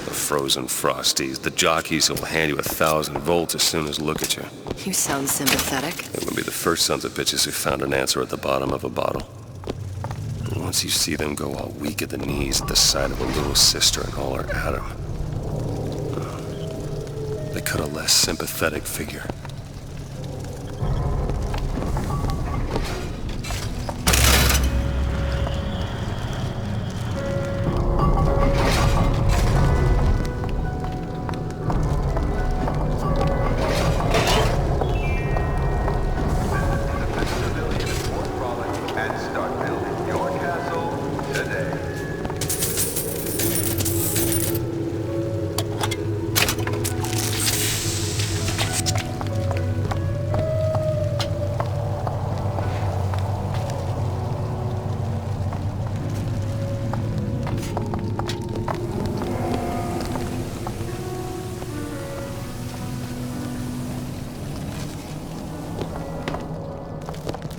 The frozen frosties, the jockeys who will hand you 1,000 volts as soon as look at you. You sound sympathetic. They wouldn't be the first sons of bitches who found an answer at the bottom of a bottle. But once you see them go all weak at the knees at the sight of a little sister and all her Adam, they cut a less sympathetic figure.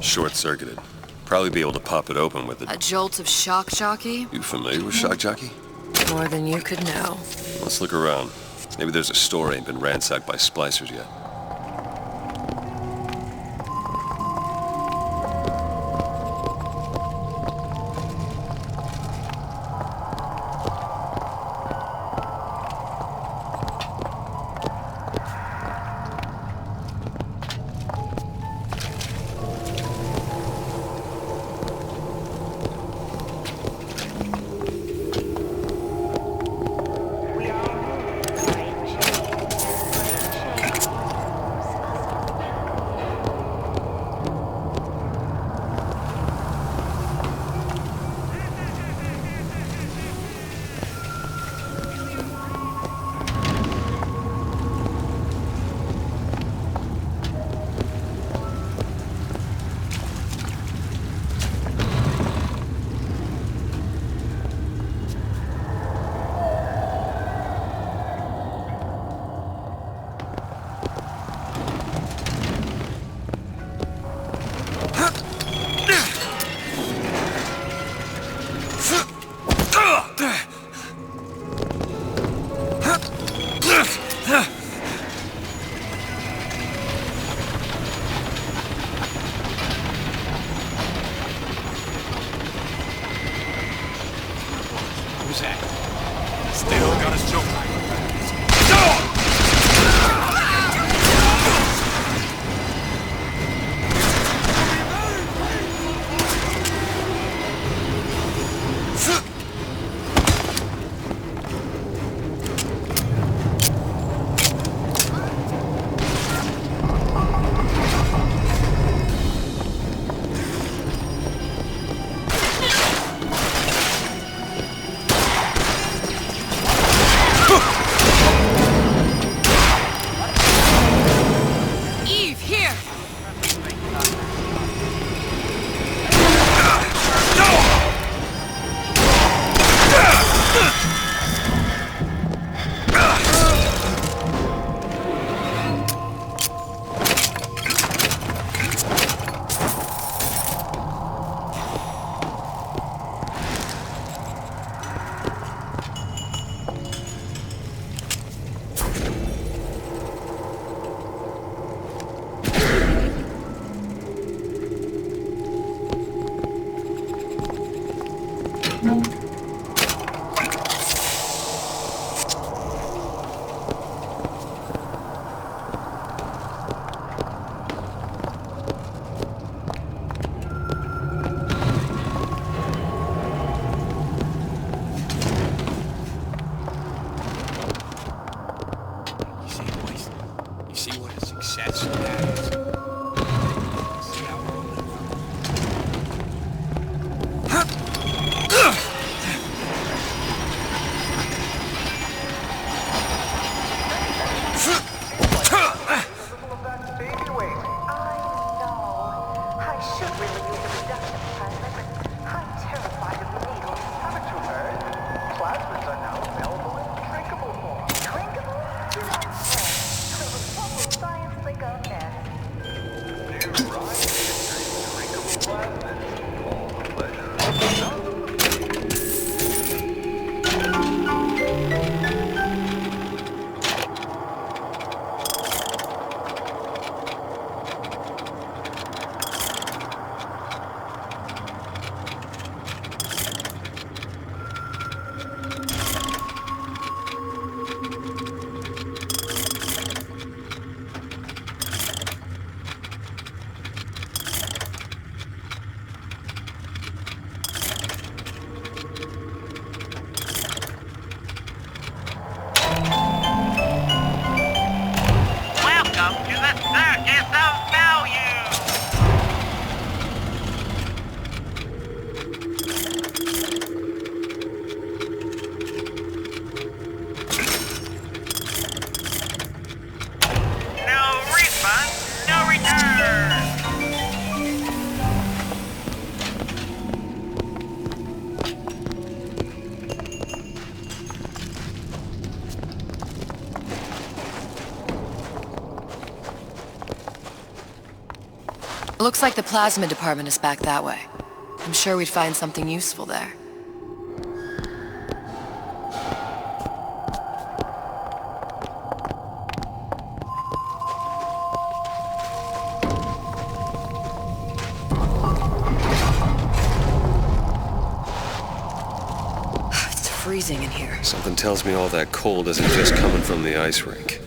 Short-circuited. Probably be able to pop it open with A jolt of shock jockey? You familiar with shock jockey? More than you could know. Let's look around. Maybe there's a store ain't been ransacked by splicers yet. Who's that? Still got his choke line. See what a success that is. See how all the Welcome to the Circus of Value! No refund, no return! Looks like the plasma department is back that way. I'm sure we'd find something useful there. It's freezing in here. Something tells me all that cold isn't just coming from the ice rink.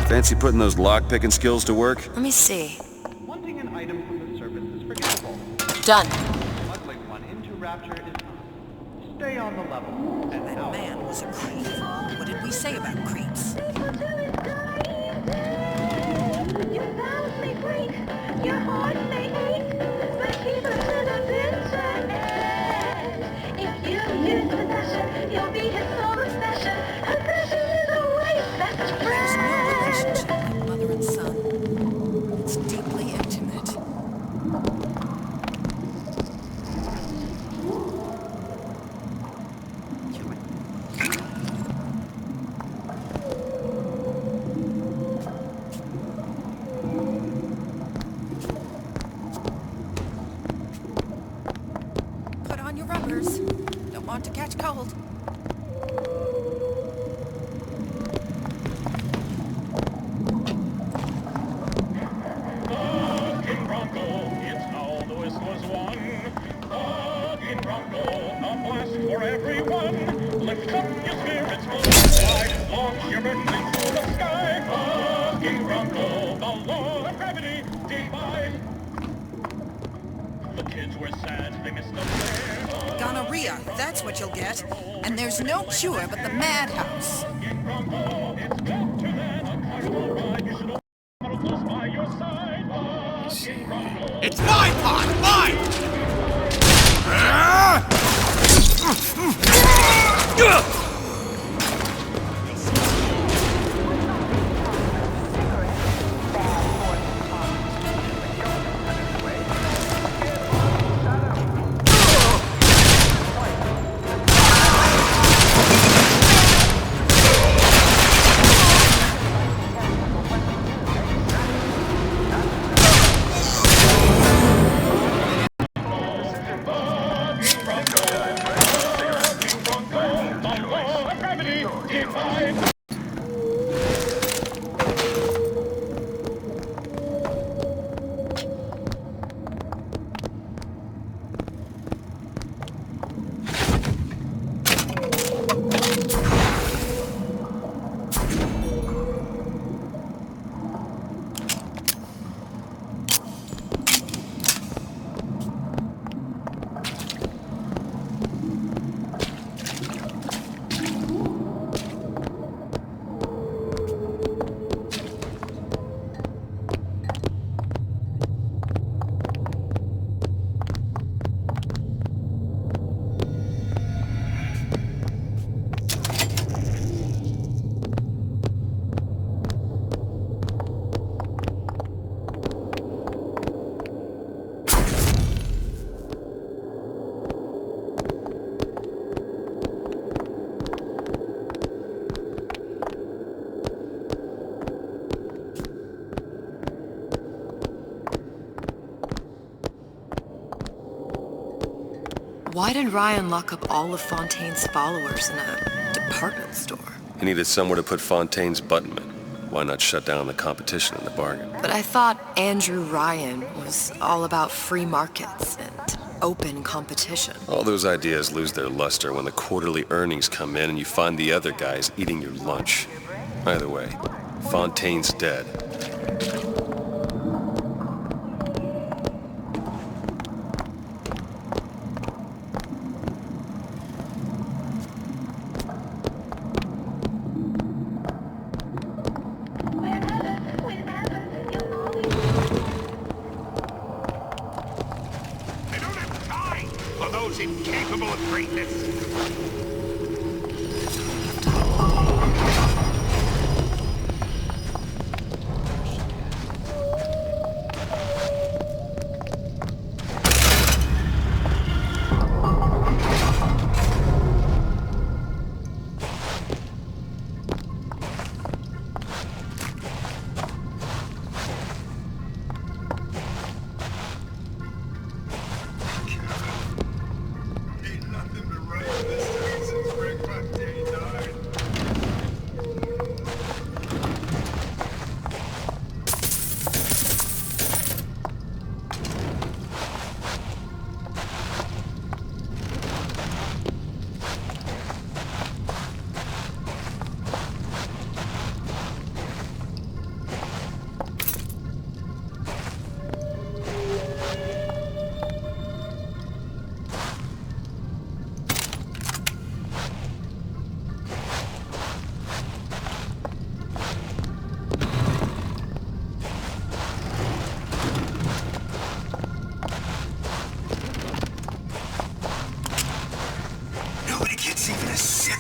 Fancy putting those lock-picking skills to work? Let me see. Wanting an item from the surface is forgivable. Done. Smuggling one into Rapture is not. Stay on the level. And That man was a creep. What did we say about creeps? Your vows may break, your heart may ache, but keep it to the bitter end. If you use possession, you'll be his sole possession. Possession is a waste, best friend. There's no relationship like mother and son. It's deeply intimate. Put on your rubbers. Don't want to catch cold. For everyone, lift up your spirits, fly, launch your burdens into the sky. Fucking rumble, the law of gravity defies. The kids were sad, they missed the fair. Gonorrhea, that's what you'll get. And there's no cure but the madhouse. It's my pot! Mine! Why did Ryan lock up all of Fontaine's followers in a department store? He needed somewhere to put Fontaine's buttonmen. Why not shut down the competition in the bargain? But I thought Andrew Ryan was all about free markets and open competition. All those ideas lose their luster when the quarterly earnings come in and you find the other guys eating your lunch. Either way, Fontaine's dead. Incapable of greatness.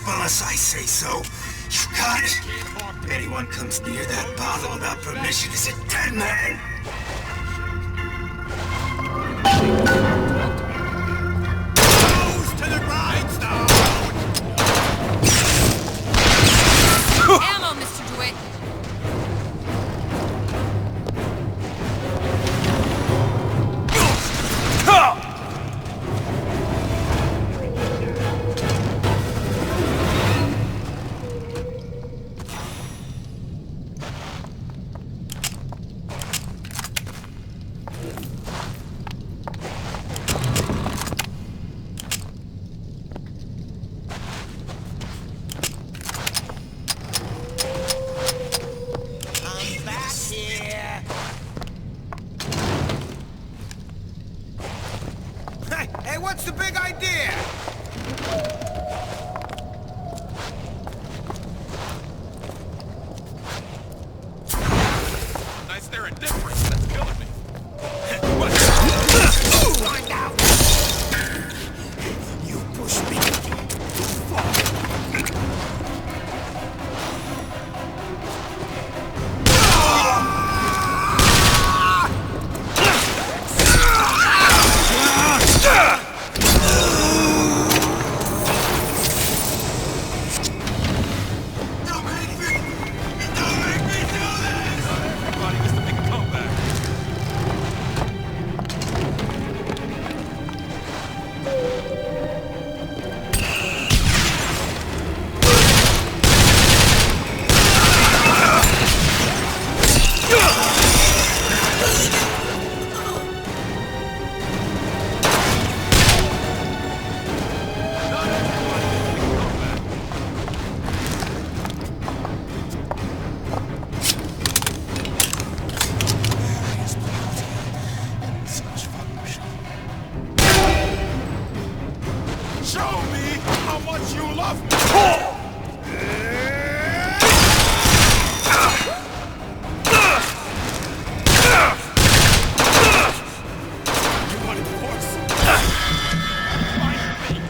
Unless I say so. You got it. If anyone comes near that bottle without permission is a dead man. Nose to the grindstone! Ammo, Mr. DeWitt. Hey, what's the big idea? Nice their indifference. That's killing me. Find out! You push me. Show me how much you love me! You wanted force? Fight me!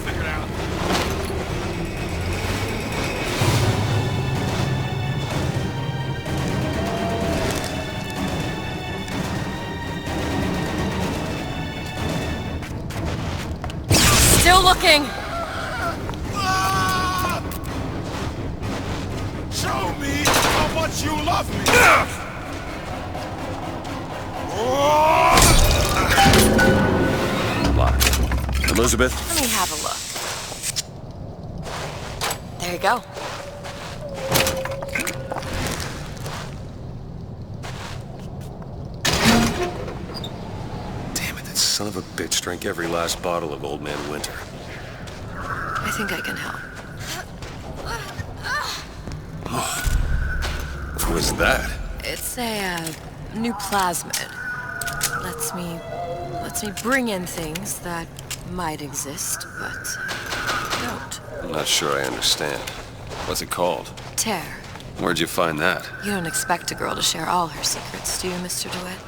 figure it out. Still looking! Show me how much you love me! Locked. Elizabeth? Let me have a look. There you go. Damn it, that son of a bitch drank every last bottle of Old Man Winter. I think I can help. What was that? It's a new plasmid. Lets me bring in things that might exist, but don't. I'm not sure I understand. What's it called? Tear. Where'd you find that? You don't expect a girl to share all her secrets, do you, Mr. DeWitt?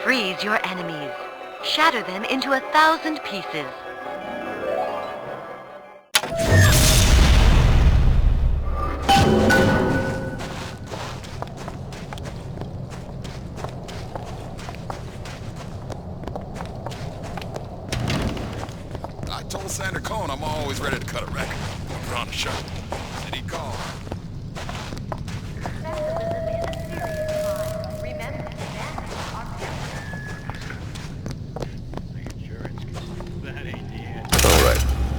Freeze your enemies. Shatter them into 1,000 pieces. I told Sander Cohen I'm always ready to cut a record. Put on a show. Said he'd call.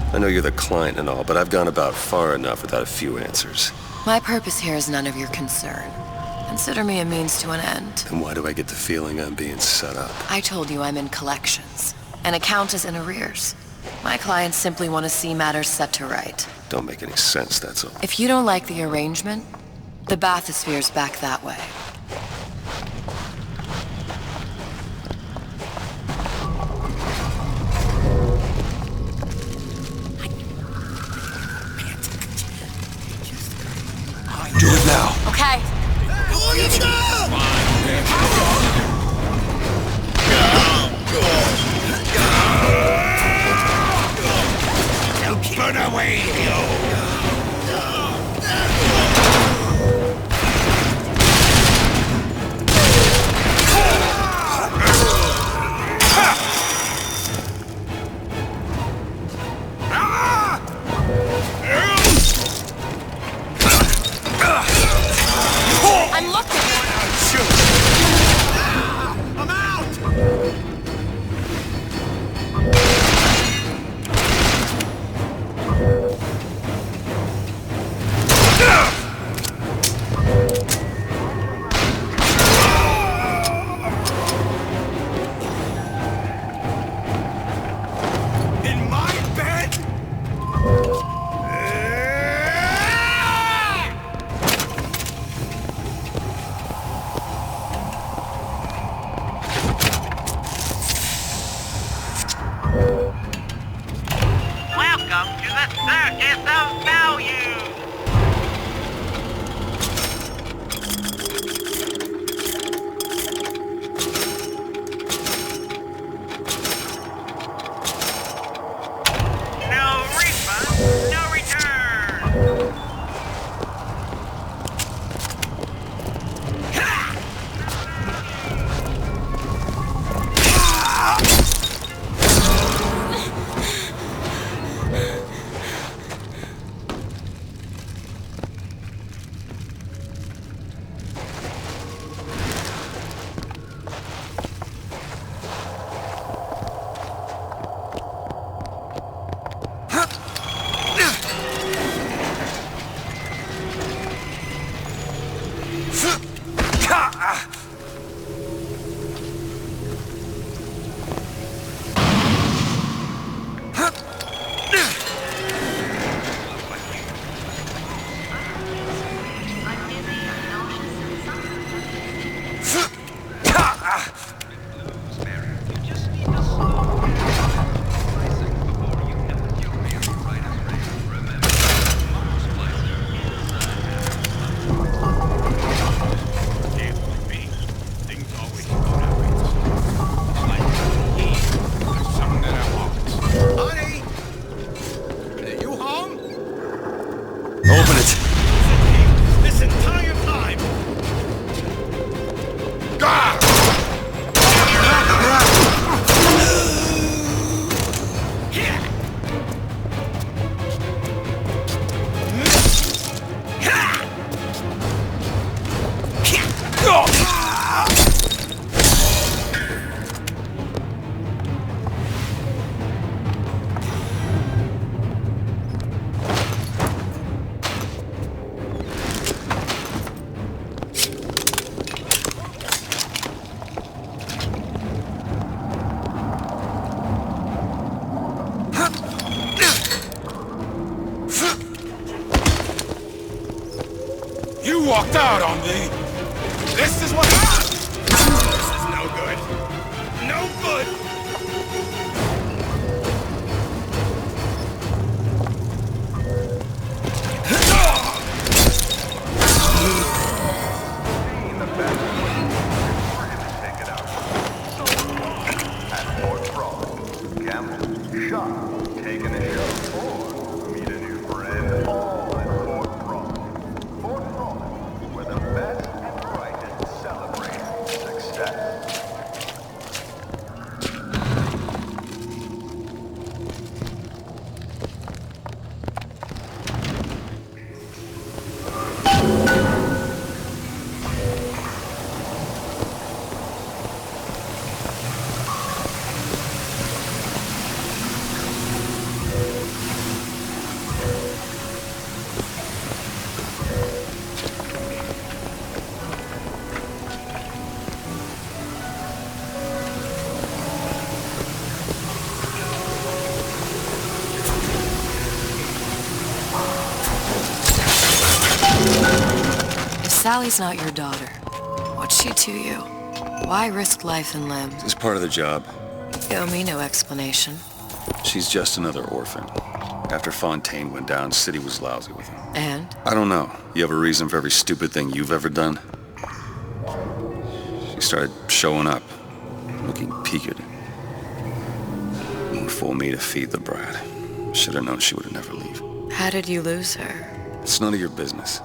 I know you're the client and all, but I've gone about far enough without a few answers. My purpose here is none of your concern. Consider me a means to an end. Then why do I get the feeling I'm being set up? I told you I'm in collections. An account is in arrears. My clients simply want to see matters set to right. Don't make any sense, that's all. If you don't like the arrangement, the bathysphere's back that way. Do it now. Okay. Burn away, I'm looking. I'm out! In my bed? Welcome to the Circus of Value! No refund, no return! walked out on me. This is what... This is no good. No good. Shot, taking a show, or meet a new friend, all at Fort Frog. Fort Frog, where the best and brightest celebrate success. Sally's not your daughter. What's she to you? Why risk life and limb? It's part of the job. You owe me no explanation. She's just another orphan. After Fontaine went down, City was lousy with him. And? I don't know. You have a reason for every stupid thing you've ever done? She started showing up, looking peaked. Wouldn't fool me to feed the brat. Should have known she would never leave. How did you lose her? It's none of your business.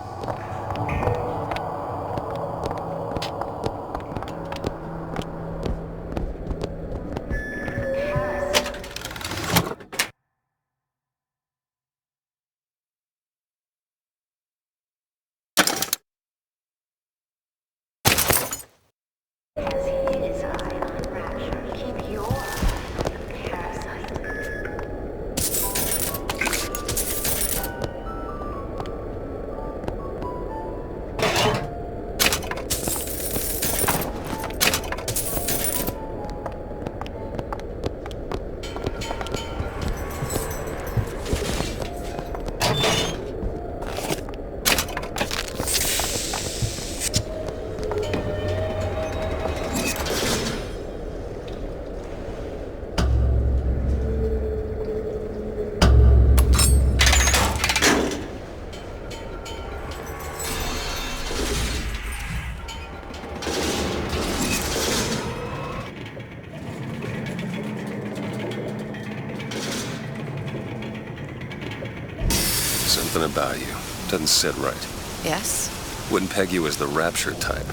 Something about you doesn't sit right. Yes? Wouldn't peg you as the rapture type.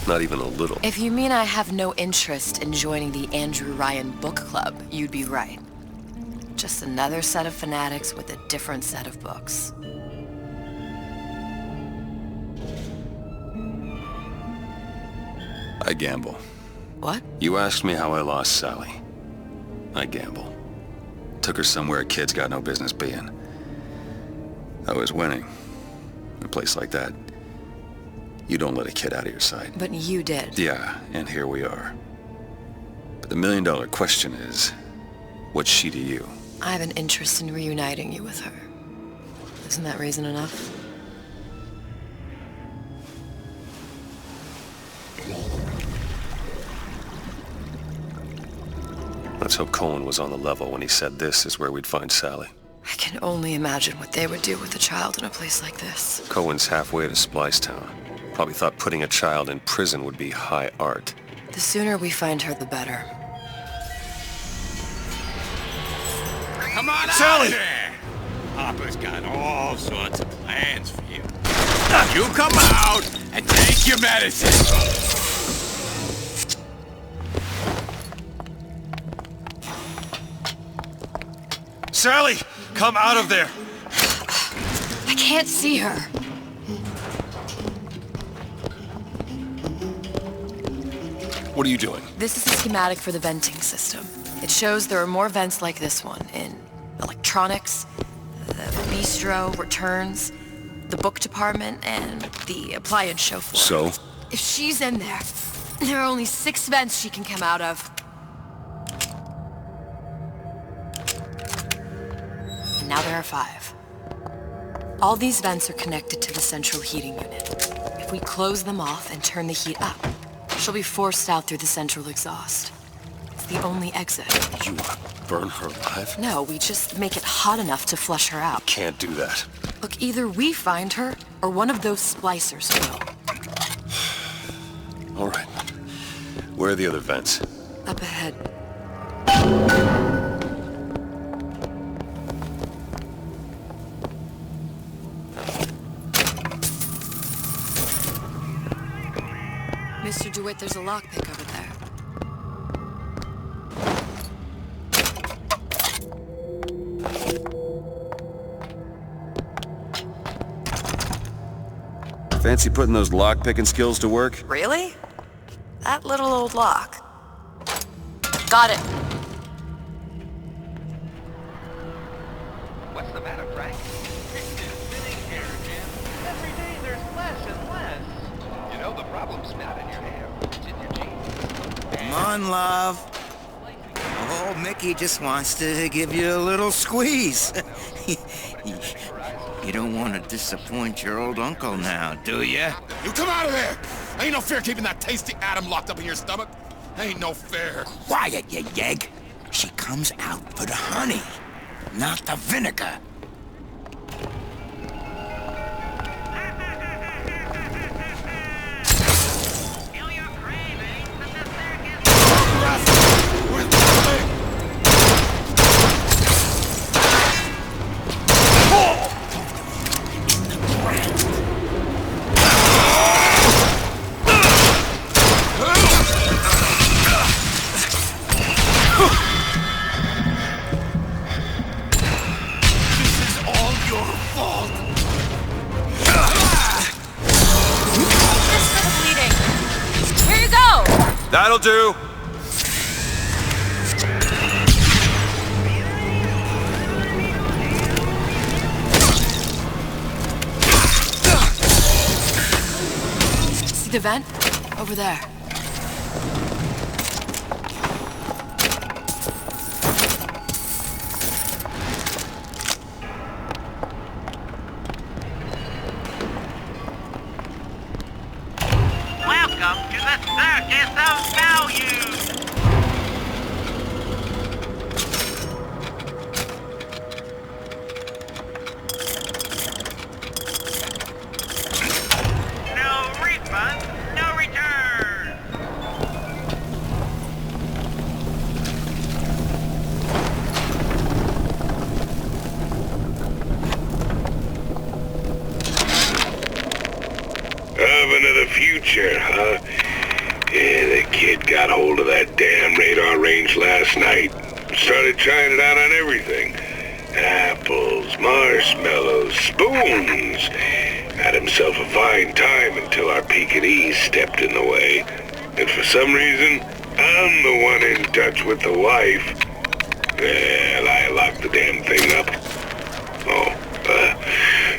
Not even a little. If you mean I have no interest in joining the Andrew Ryan book club, you'd be right. Just another set of fanatics with a different set of books. I gamble. What? You asked me how I lost Sally. I gamble. Took her somewhere kids got no business being. I was winning. In a place like that, you don't let a kid out of your sight. But you did. Yeah, and here we are. But the million-dollar question is, what's she to you? I have an interest in reuniting you with her. Isn't that reason enough? Let's hope Cohen was on the level when he said this is where we'd find Sally. I can only imagine what they would do with a child in a place like this. Cohen's halfway to Splicetown. Probably thought putting a child in prison would be high art. The sooner we find her, the better. Come on Sally! out of there! Papa's got all sorts of plans for you. You come out and take your medicine. Sally, come out of there. I can't see her. What are you doing? This is a schematic for the venting system. It shows there are more vents like this one in electronics, the bistro, returns, the book department, and the appliance show floor. So? If she's in there, there are only 6 vents she can come out of. And now there are 5. All these vents are connected to the central heating unit. If We close them off and turn the heat up. She'll be forced out through the central exhaust. It's the only exit. You burn her alive? No, we just make it hot enough to flush her out. Can't do that. Look, either we find her, or one of those splicers will. All right. Where are the other vents? Up ahead. Mr. DeWitt, there's a lockpick over there. Fancy putting those lock-picking skills to work? Really? That little old lock. Got it. What's the matter, Frank? It's spinning here, Jim. Every day there's less and less. You know the problem's not in your hair. It's in your jeans. Come on, love. Oh, Mickey just wants to give you a little squeeze. You don't want to disappoint your old uncle now, do you? You come out of there! Ain't no fair keeping that tasty atom locked up in your stomach. Ain't no fair. Quiet, you yegg. She comes out for the honey, not the vinegar. That'll do! See the vent? Over there. Welcome to the Circus of Values! No refund, no return! Oven of the future, huh? Yeah, the kid got hold of that damn radar range last night. Started trying it out on everything. Apples, marshmallows, spoons. Had himself a fine time until our Pekingese stepped in the way. And for some reason, I'm the one in touch with the wife. Well, I locked the damn thing up. Oh,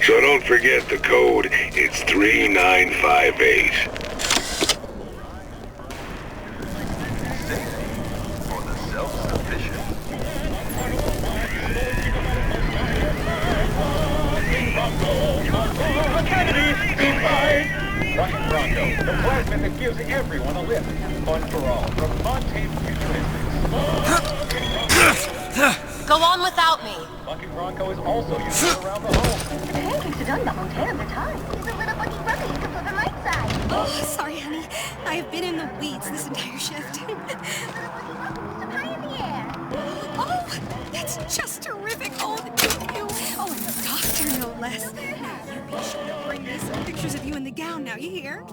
so don't forget the code. It's 3958. For the self-sufficient. Kennedy, inside! Russian Bronco, the plasma that gives everyone a lift. Fun for all, from Montane Futuristics. Go on without me. Bucking Bronco is also used around the home. The pancakes are done the Montana of the time. It's a little Bucky Bronco you can put on my side. Oh, sorry, honey. I have been in the weeds this entire shift. Some high in the air. Oh, that's just terrific. Oh, the two of you. Oh, and the doctor, no less. Now, you be sure to bring me some pictures of you in the gown now, you hear?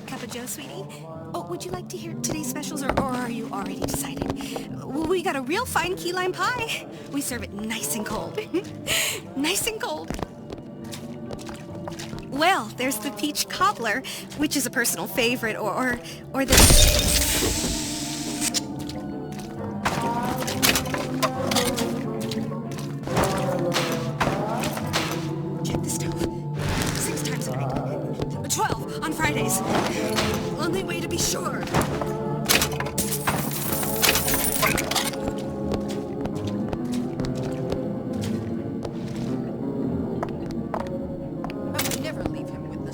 Cup of Joe, sweetie? Oh, would you like to hear today's specials, or are you already decided? We got a real fine key lime pie. We serve it nice and cold. Nice and cold. Well, there's the peach cobbler, which is a personal favorite, or the... Check the stove. 6 times a night. 12 on Fridays. Only way to be sure. I would never leave him with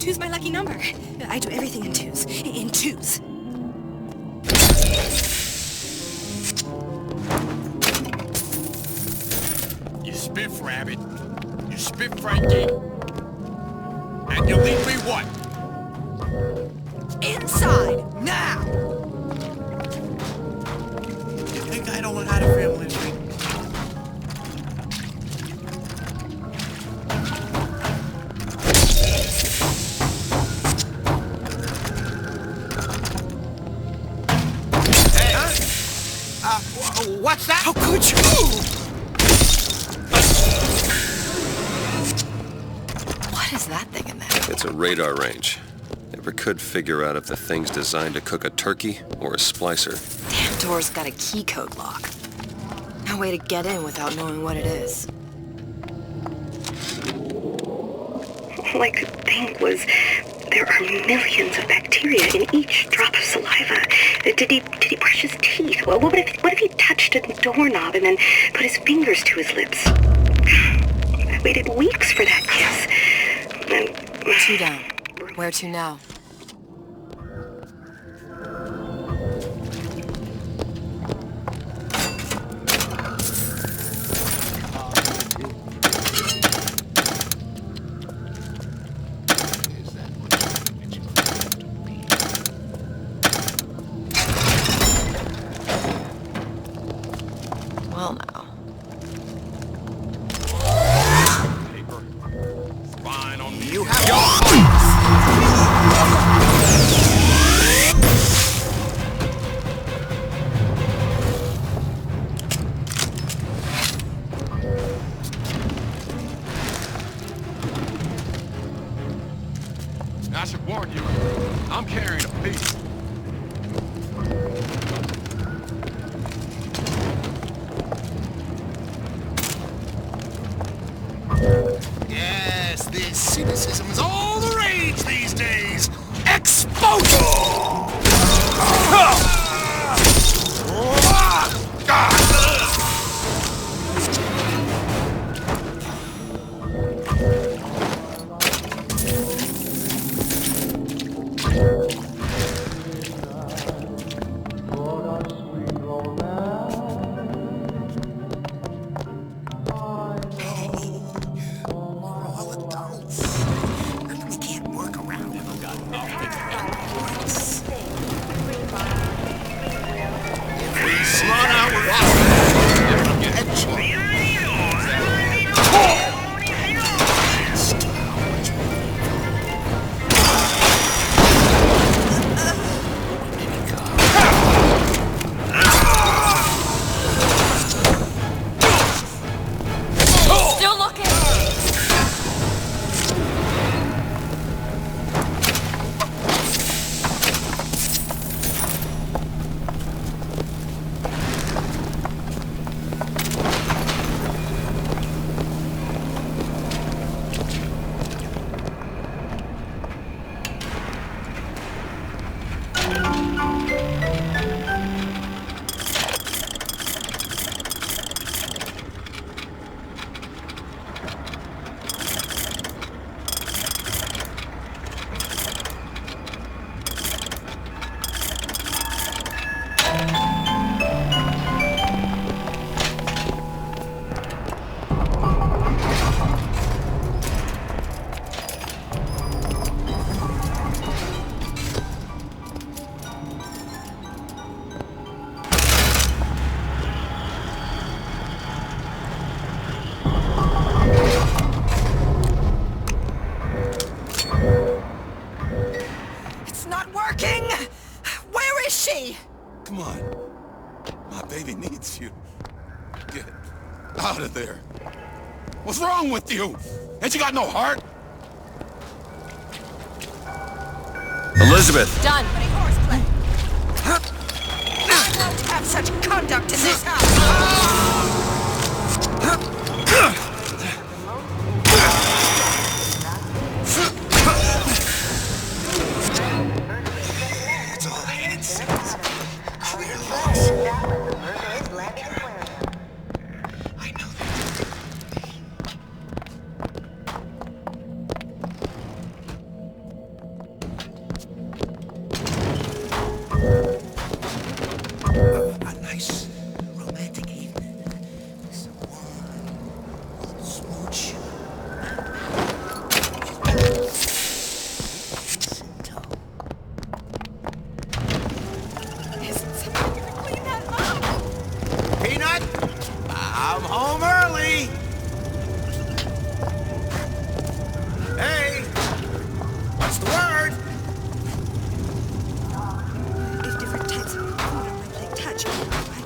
Two's my lucky number. I do everything in twos. In twos. You spiff, Rabbit. You spiff, Frankie. And you leave me what? Inside, now! You think I don't know how to film this thing? What's that? How could you? What is that thing in there? It's a radar range. Never could figure out if the thing's designed to cook a turkey or a splicer. Damn door's got a key code lock. No way to get in without knowing what it is. All I could think was, there are millions of bacteria in each drop of saliva. Did he brush his teeth? Well, what if he touched a doorknob and then put his fingers to his lips? I waited weeks for that kiss. Two down. Where to now? Well, now. Fine on me. You have I should warn you, I'm carrying a piece. Yes, this cynicism's all the rage these days. Exposure! Still looking! It's not working! Where is she? Come on. My baby needs you. Get out of there. What's wrong with you? Ain't you got no heart? Elizabeth! Done. Horseplay. I won't have such conduct in this house! It's all hands. Clear loss. I know that. 1 Peanut, I'm home early. Hey, what's the word? If different types of food on my plate touch, I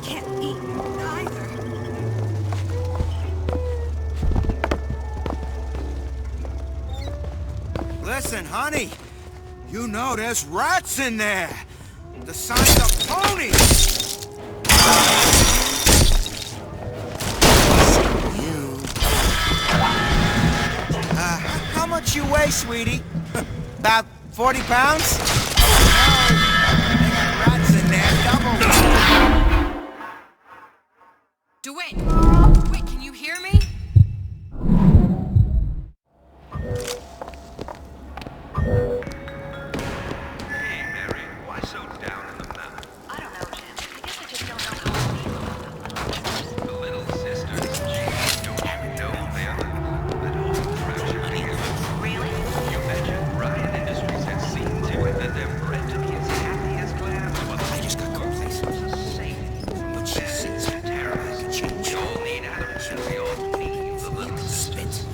can't eat either. Listen, honey, you know there's rats in there. The size of ponies. You. How much you weigh, sweetie? About 40 pounds? No, they got rats in there, double. DeWitt! Wait, can you hear me? Hey, Mary, why so down in the mouth? I don't know, Jim. I guess I just don't know how to feel about The little sisters, gee, don't you know they're the little fracture here? Really? You betcha. Ryan Industries has seen to it that they're bred to be as happy as clams. Well, I just got complacent. safe. But she sees Terrorists. to change. We all need atoms, and we all need the little sisters.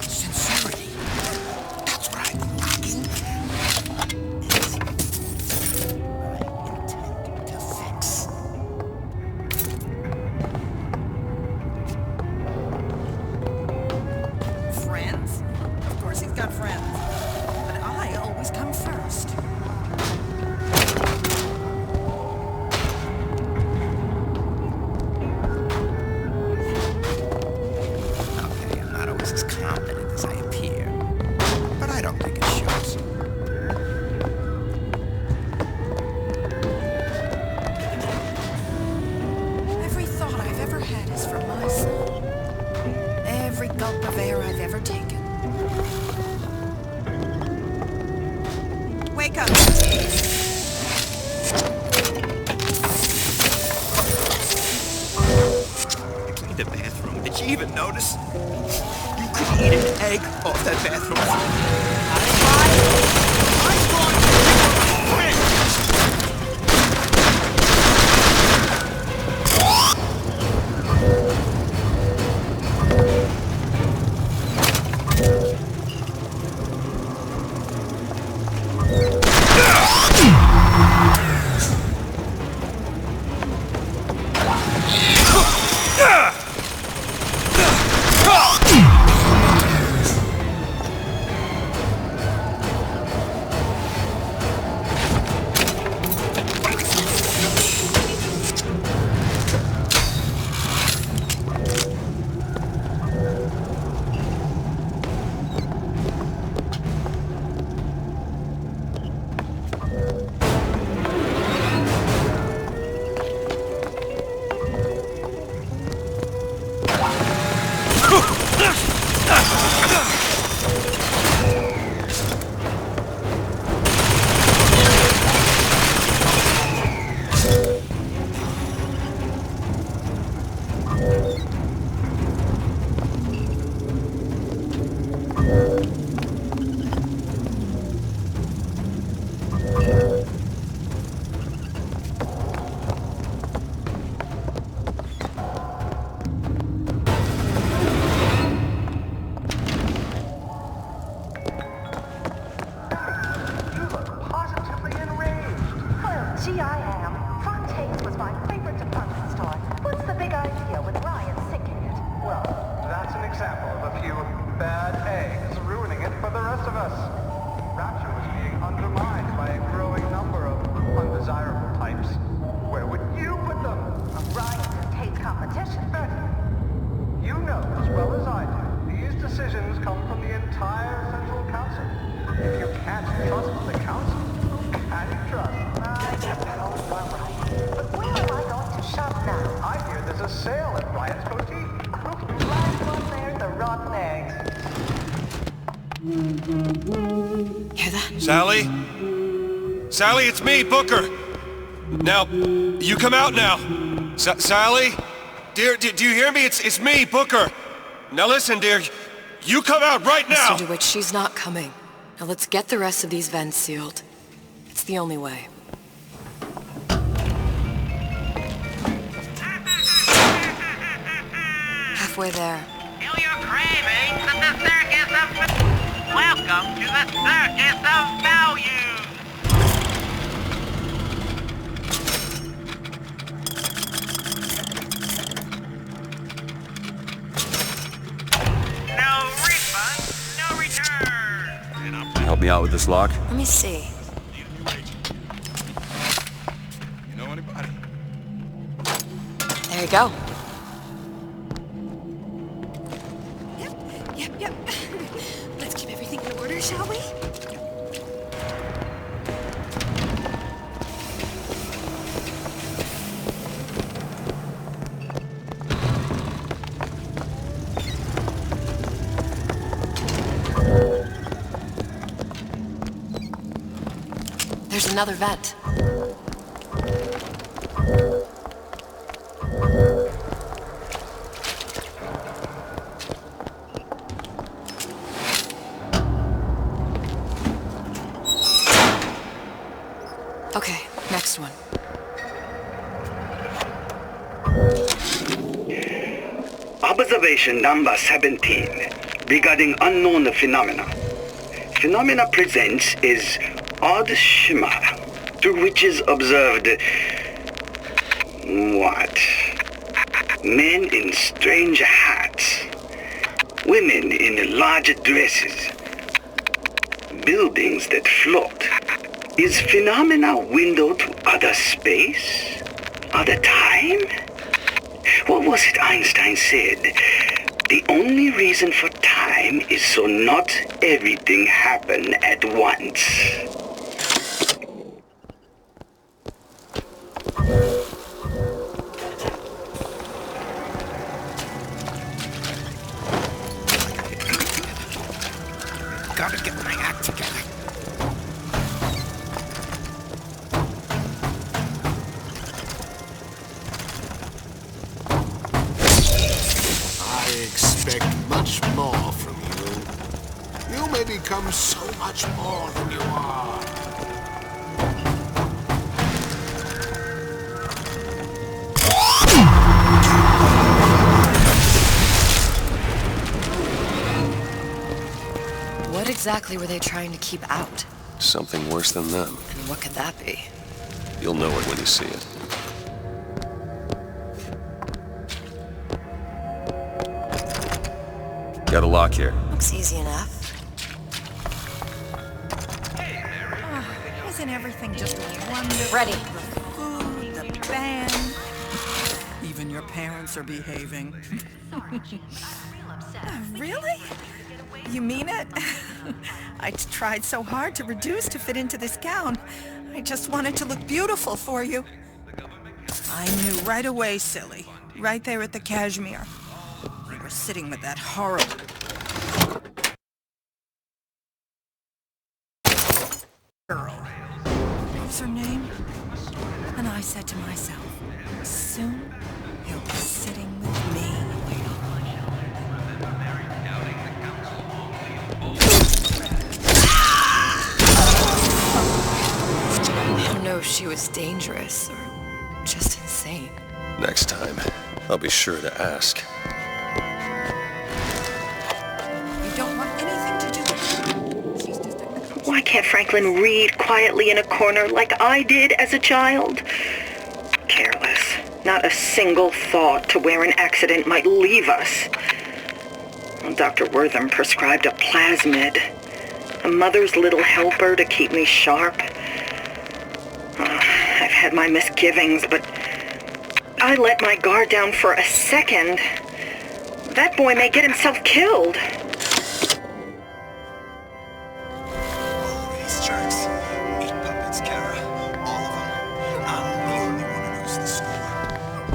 Sincerity. That's what I've been lacking. It's what I intend to fix. Friends? Of course he's got friends. But I always come first. Okay, I'm not always as confident as I appear. But I don't think it shows. Every thought I've ever had is for my son. Every gulp of air I've ever taken. Wake up! I cleaned the bathroom. Did she even notice? You could eat an egg off that bathroom floor. I'm going to pick up my friend. Gee, I am. Fontaine's was my favorite department store. What's the big idea with Ryan sinking it? Well, that's an example of a few bad eggs ruining it for the rest of us. Rapture was being undermined by a growing number of undesirable types. Where would you put them? Ryan just hates competition. Betty, you know as well as I do, these decisions come from the entire Central Council. If you can't trust the Council, who Shop now. I hear there's a sale at Ryan's Boutique. Last one there, the rotten eggs. Hear that? Sally? Sally, it's me, Booker! Now, you come out now! Sally? Dear, do you hear me? It's me, Booker! Now listen, dear, you come out right now! Mr. DeWitt, she's not coming. Now let's get the rest of these vents sealed. It's the only way. Halfway there. Feel your cravings at the circus of... Welcome to the circus of value! No refund, no return! Help me out with this lock? Let me see. You know anybody? There you go. Yep. Let's keep everything in order, shall we? There's another vent. Okay, next one. Observation number 17 regarding unknown phenomena. Phenomena presents is odd shimmer through which is observed what? Men in strange hats, women in large dresses, buildings that float. Is phenomena window to other space? Other time? What was it Einstein said? The only reason for time is so not everything happen at once. Gotta get my act together. I expect much more from you. You may become so much more than you are. What exactly were they trying to keep out? Something worse than them. And what could that be? You'll know it when you see it. Got a lock here. Looks easy enough. Isn't everything just wonderful? Ready. The food, the band. Even your parents are behaving. Really? You mean it? I tried so hard to reduce to fit into this gown. I just wanted to look beautiful for you. I knew right away, silly. Right there at the cashmere. You were sitting with that horrible... girl. What was her name? And I said to myself, soon he'll be sitting with me. I don't know if she was dangerous or just insane. Next time, I'll be sure to ask. You don't want anything to do with it. Why can't Franklin read quietly in a corner like I did as a child? Careless. Not a single thought to where an accident might leave us. Dr. Wortham prescribed a plasmid. A mother's little helper to keep me sharp. I've had my misgivings, but I let my guard down for a second. That boy may get himself killed. These jerks. Meat puppets, Kara. All of them. I'm the only one who knows the score.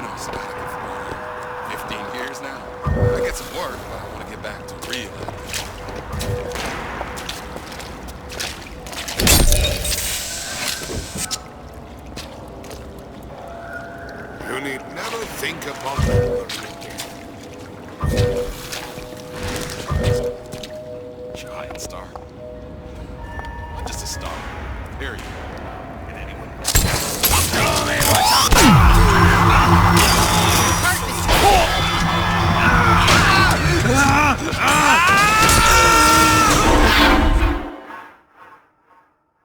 been on sabbatical for 15 years now. I get some work, but I want to get back to real acting. You need never think upon memory again. Giant star. I'm just a star. Period. And anyone...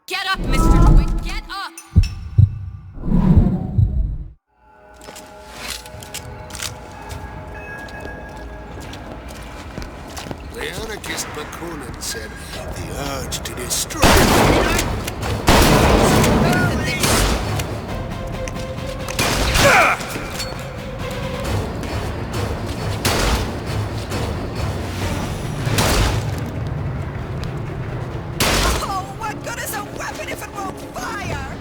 Get up, Mr. Dwight! Get up! The anarchist Bakunin said the urge to destroy... Oh, what good is a weapon if it won't fire?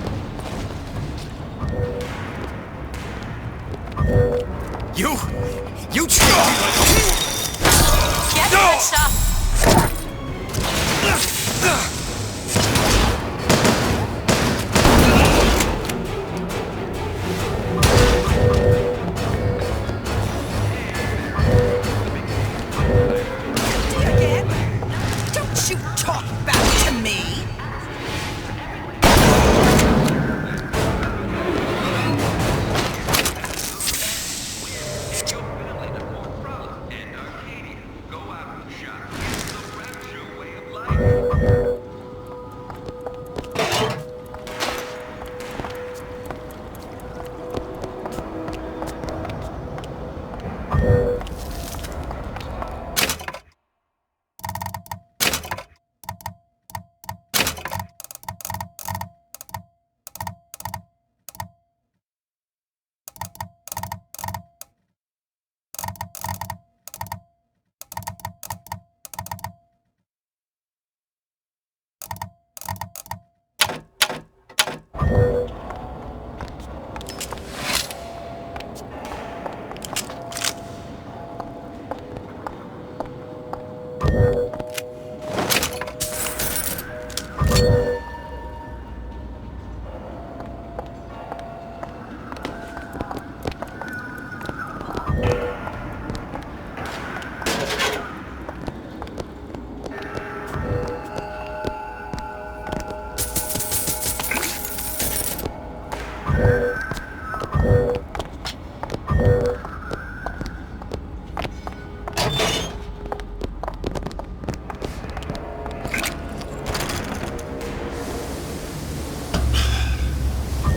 You Get that stuff! Again? Don't you talk back to me!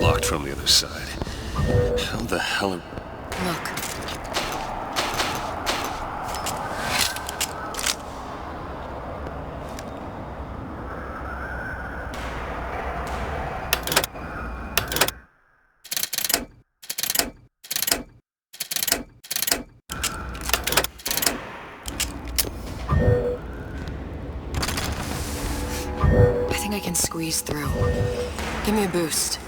Locked from the other side. How the hell are... Look. I think I can squeeze through. Give me a boost.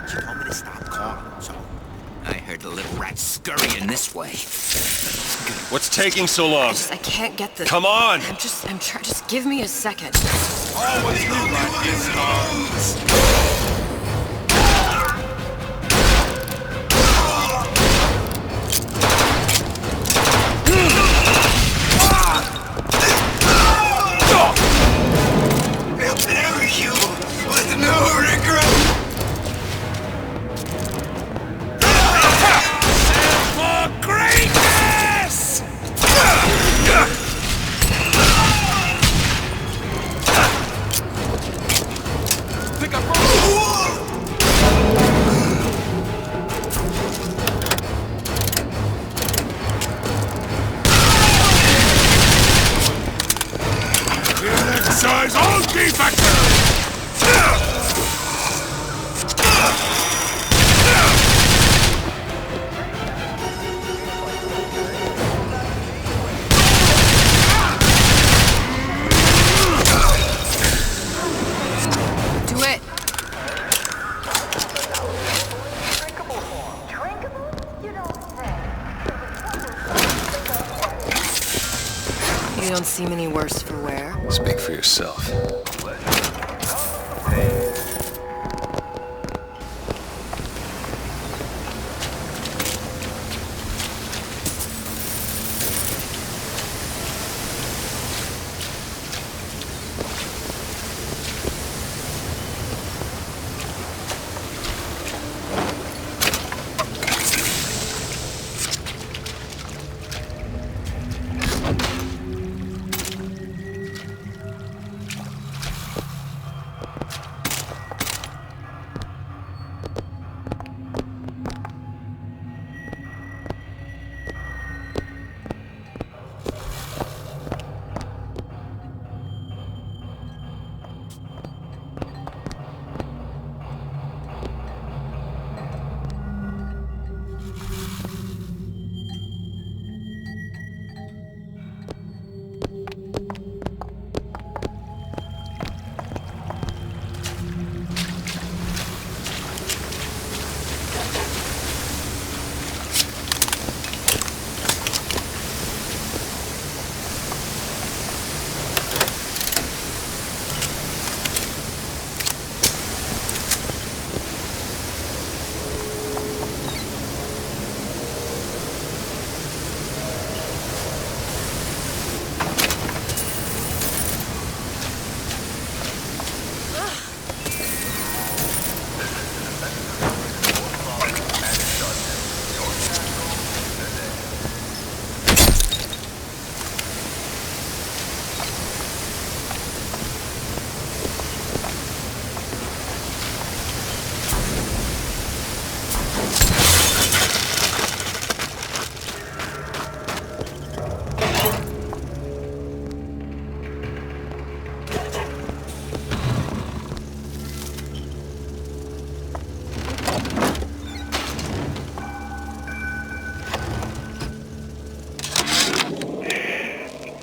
She told me to stop calling, so I heard the little rat scurrying this way. What's taking so long? I can't get the... Come on! I'm trying, just give me a second. Oh, what do you like his arms? You with no regret. For greatness! Pick up. don't seem any worse for wear. Speak for yourself.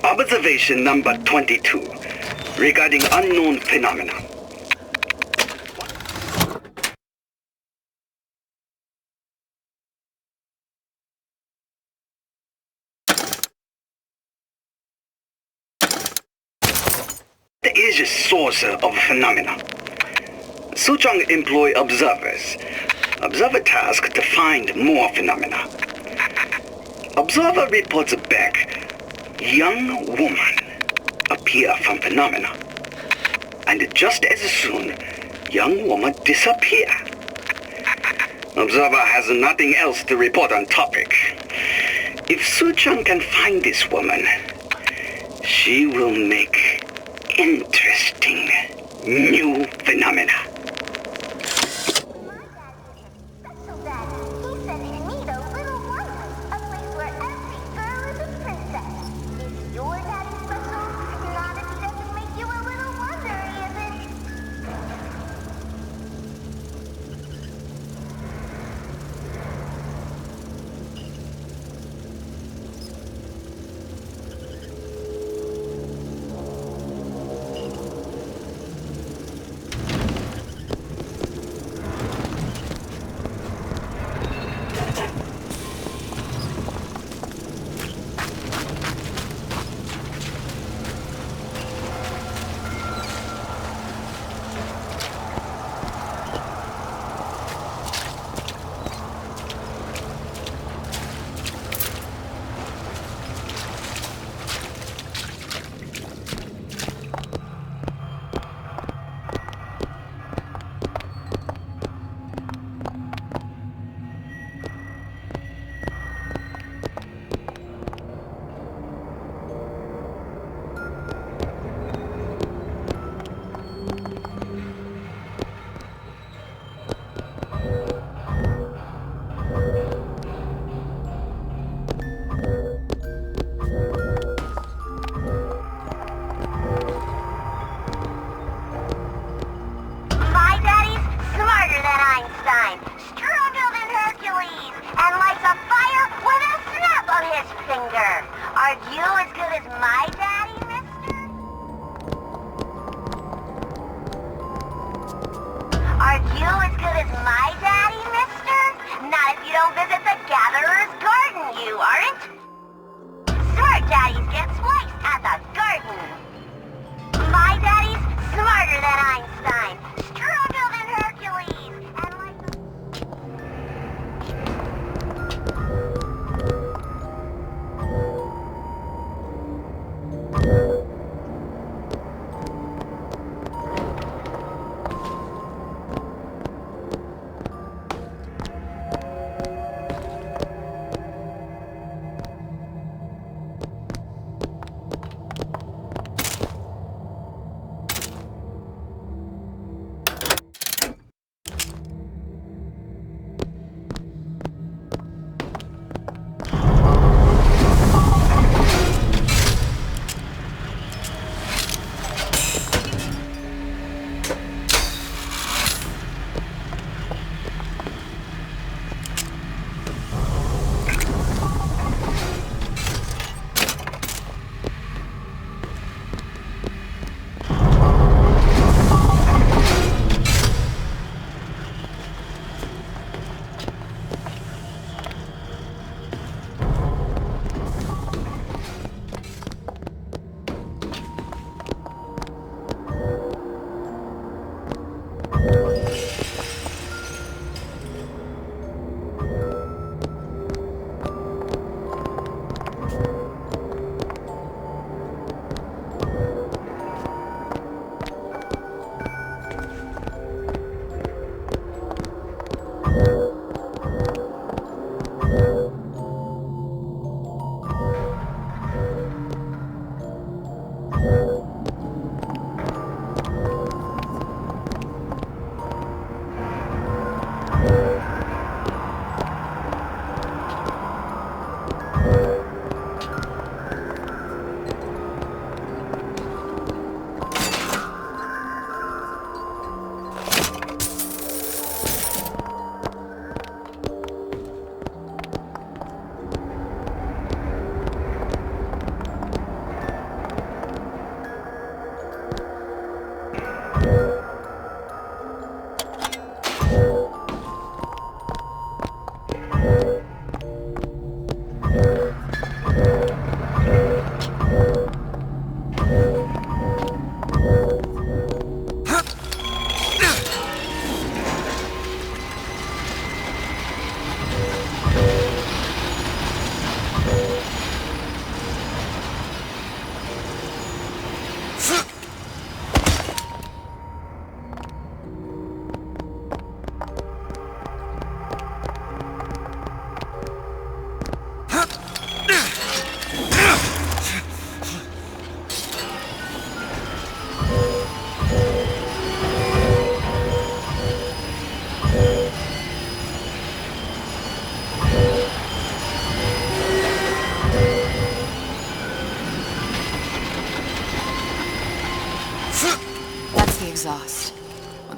Observation number 22, regarding unknown phenomena. The is a source of phenomena. Suchong employ observers. Observer task to find more phenomena. Observer reports back. Young woman appear from phenomena. And just as soon, young woman disappear. Observer has nothing else to report on topic. If Suchong can find this woman, she will make interesting new phenomena.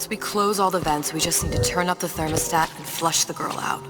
Once we close all the vents, we just need to turn up the thermostat and flush the girl out.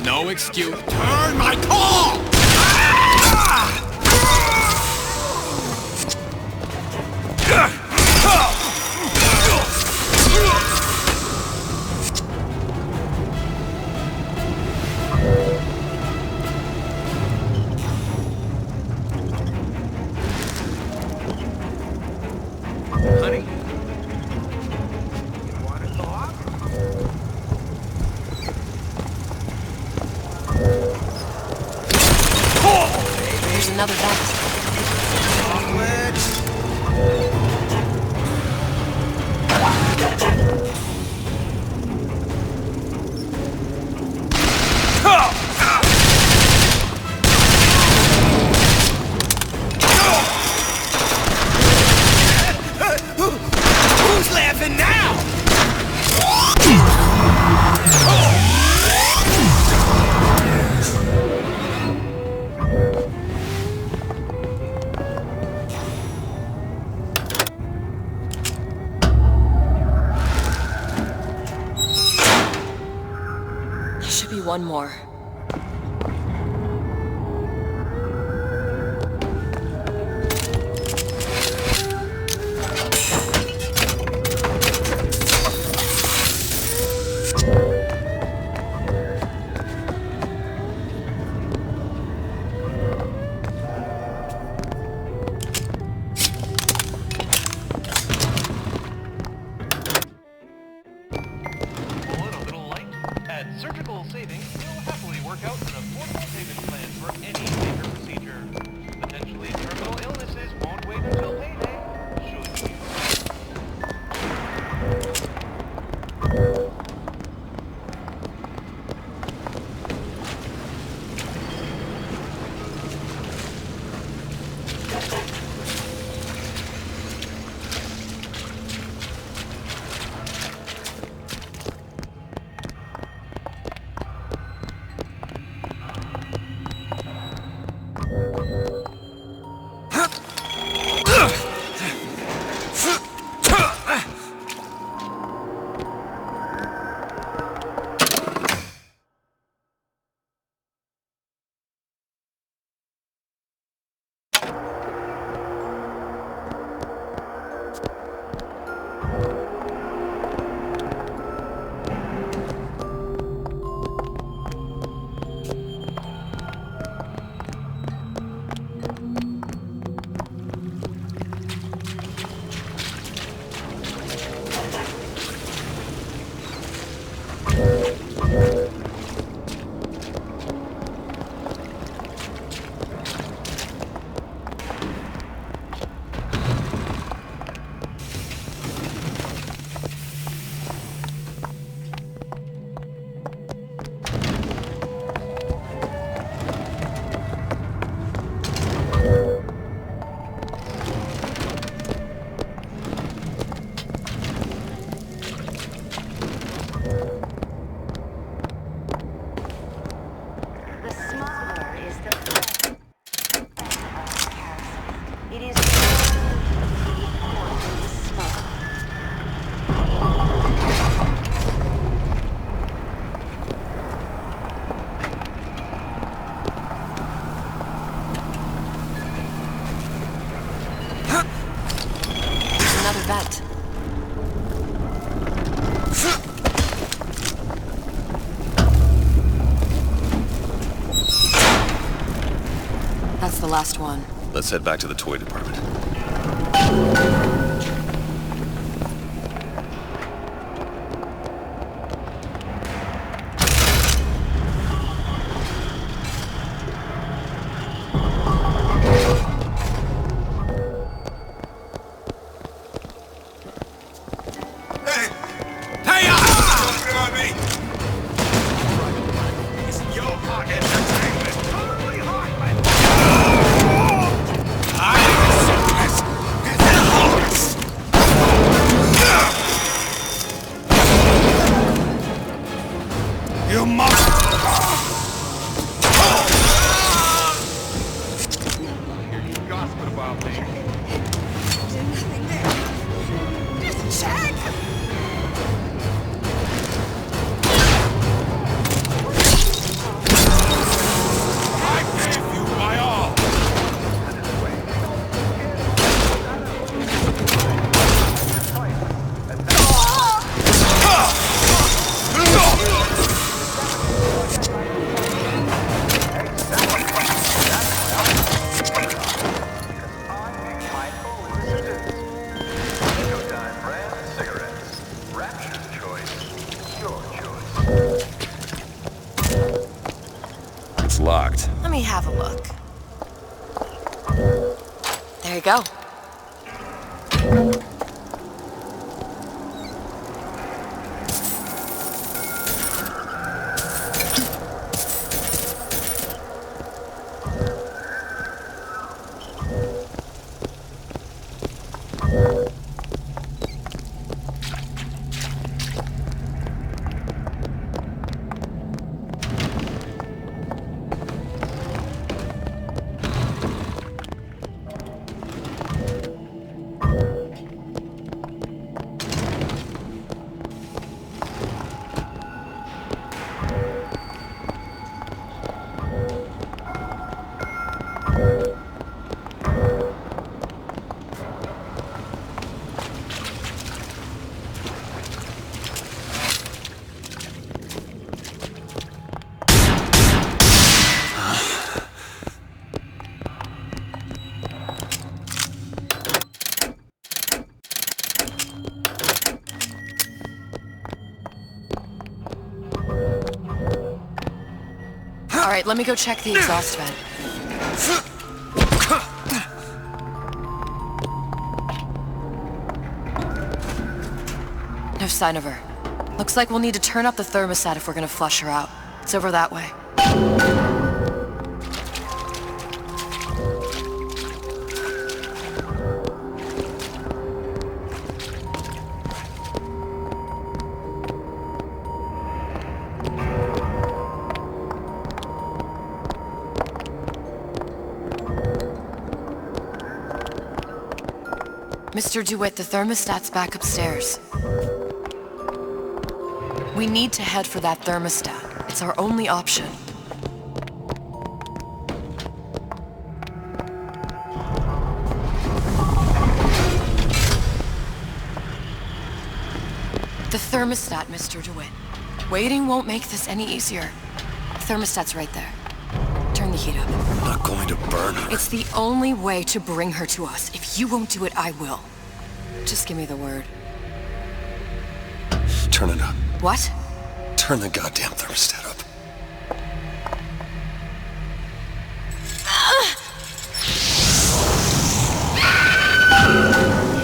No excuse. Turn my call! Honey? You want to talk? one more. Surgical savings will happily work out an affordable payment plan for any major procedure. Potentially terminal illnesses won't wait until payday, should you? Vent. That's the last one. Let's head back to the toy department. Locked. Let me have a look. There you go. right, let me go check the exhaust vent. No sign of her. Looks like we'll need to turn up the thermostat if we're gonna flush her out. It's over that way. Mr. DeWitt, the thermostat's back upstairs. We need to head for that thermostat. It's our only option. The thermostat, Mr. DeWitt. Waiting won't make this any easier. The thermostat's right there. Turn the heat up. I'm not going to burn her. It's the only way to bring her to us. If you won't do it, I will. Just give me the word. Turn it up. What? Turn the goddamn thermostat up.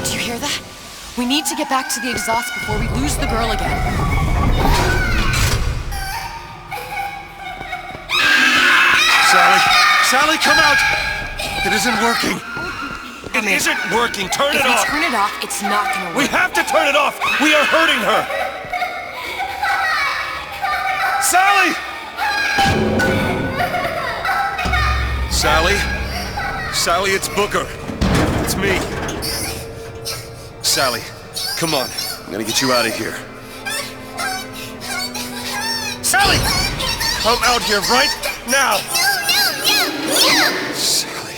Do you hear that? We need to get back to the exhaust before we lose the girl again. Sally, come out! It isn't working. It isn't working. Turn it off. If we turn it off, it's not gonna work. We have to turn it off. We are hurting her. Sally! Sally, it's Booker. It's me. Sally, come on. I'm gonna get you out of here. Sally! Come out here right now! Sally.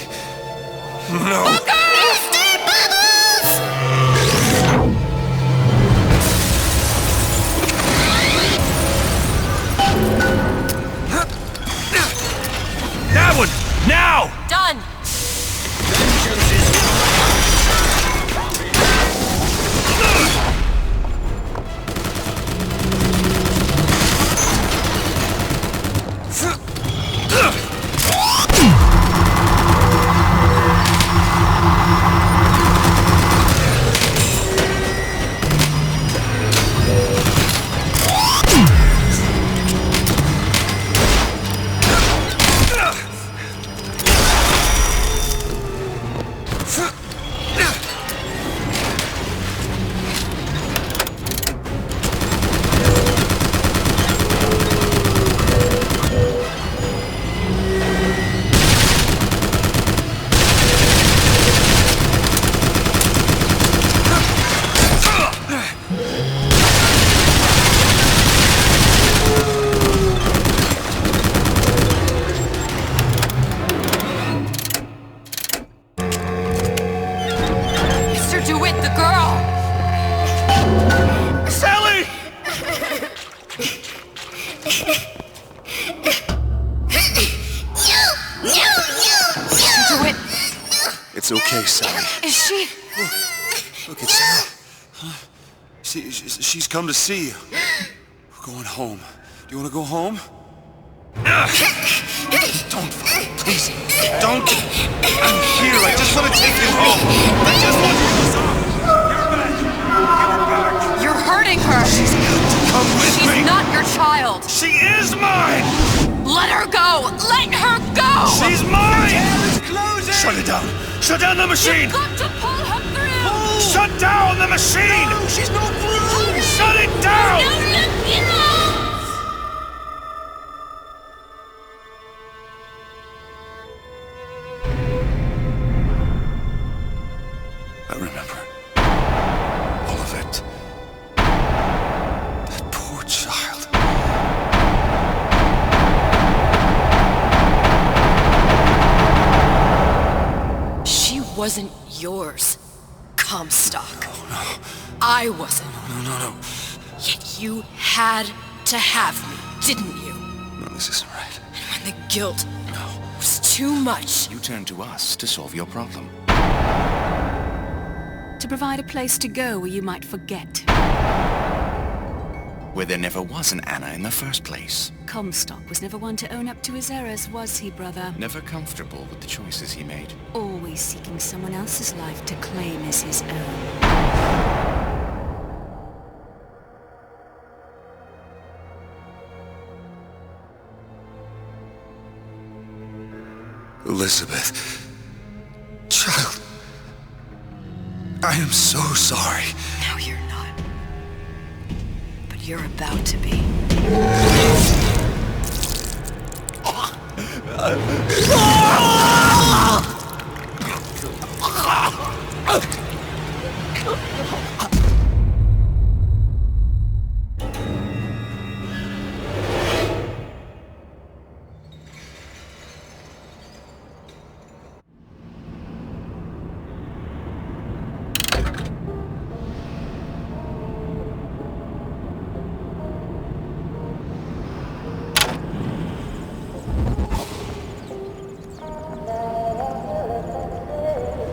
No. Booker! Stay Bubbles! That one! Now! Done! It's okay, Sally. Is she? Look, it's her. She's come to see you. We're going home. Do you want to go home? Don't, please, don't. I'm here. I just want to take you home. I just want you to stop. You're back. You're back. You're hurting her. She's got to come with me. She's not your child. She is mine. Let her go. Let her go. She's mine. Shut it down. Shut down the machine. You've got to pull her through. Shut down the machine. No, she's no through. Shut it down. I remember all of it. That poor child. She wasn't yours, Comstock. No. I wasn't. No. Yet you had to have me, didn't you? No, this isn't right. And when the guilt was too much, You turn to us to solve your problem. To provide a place to go where you might forget. where there never was an Anna in the first place. Comstock was never one to own up to his errors, was he, brother? Never comfortable with the choices he made. Always seeking someone else's life to claim as his own. Elizabeth. Child. I am so sorry. No, you're not. But you're about to be.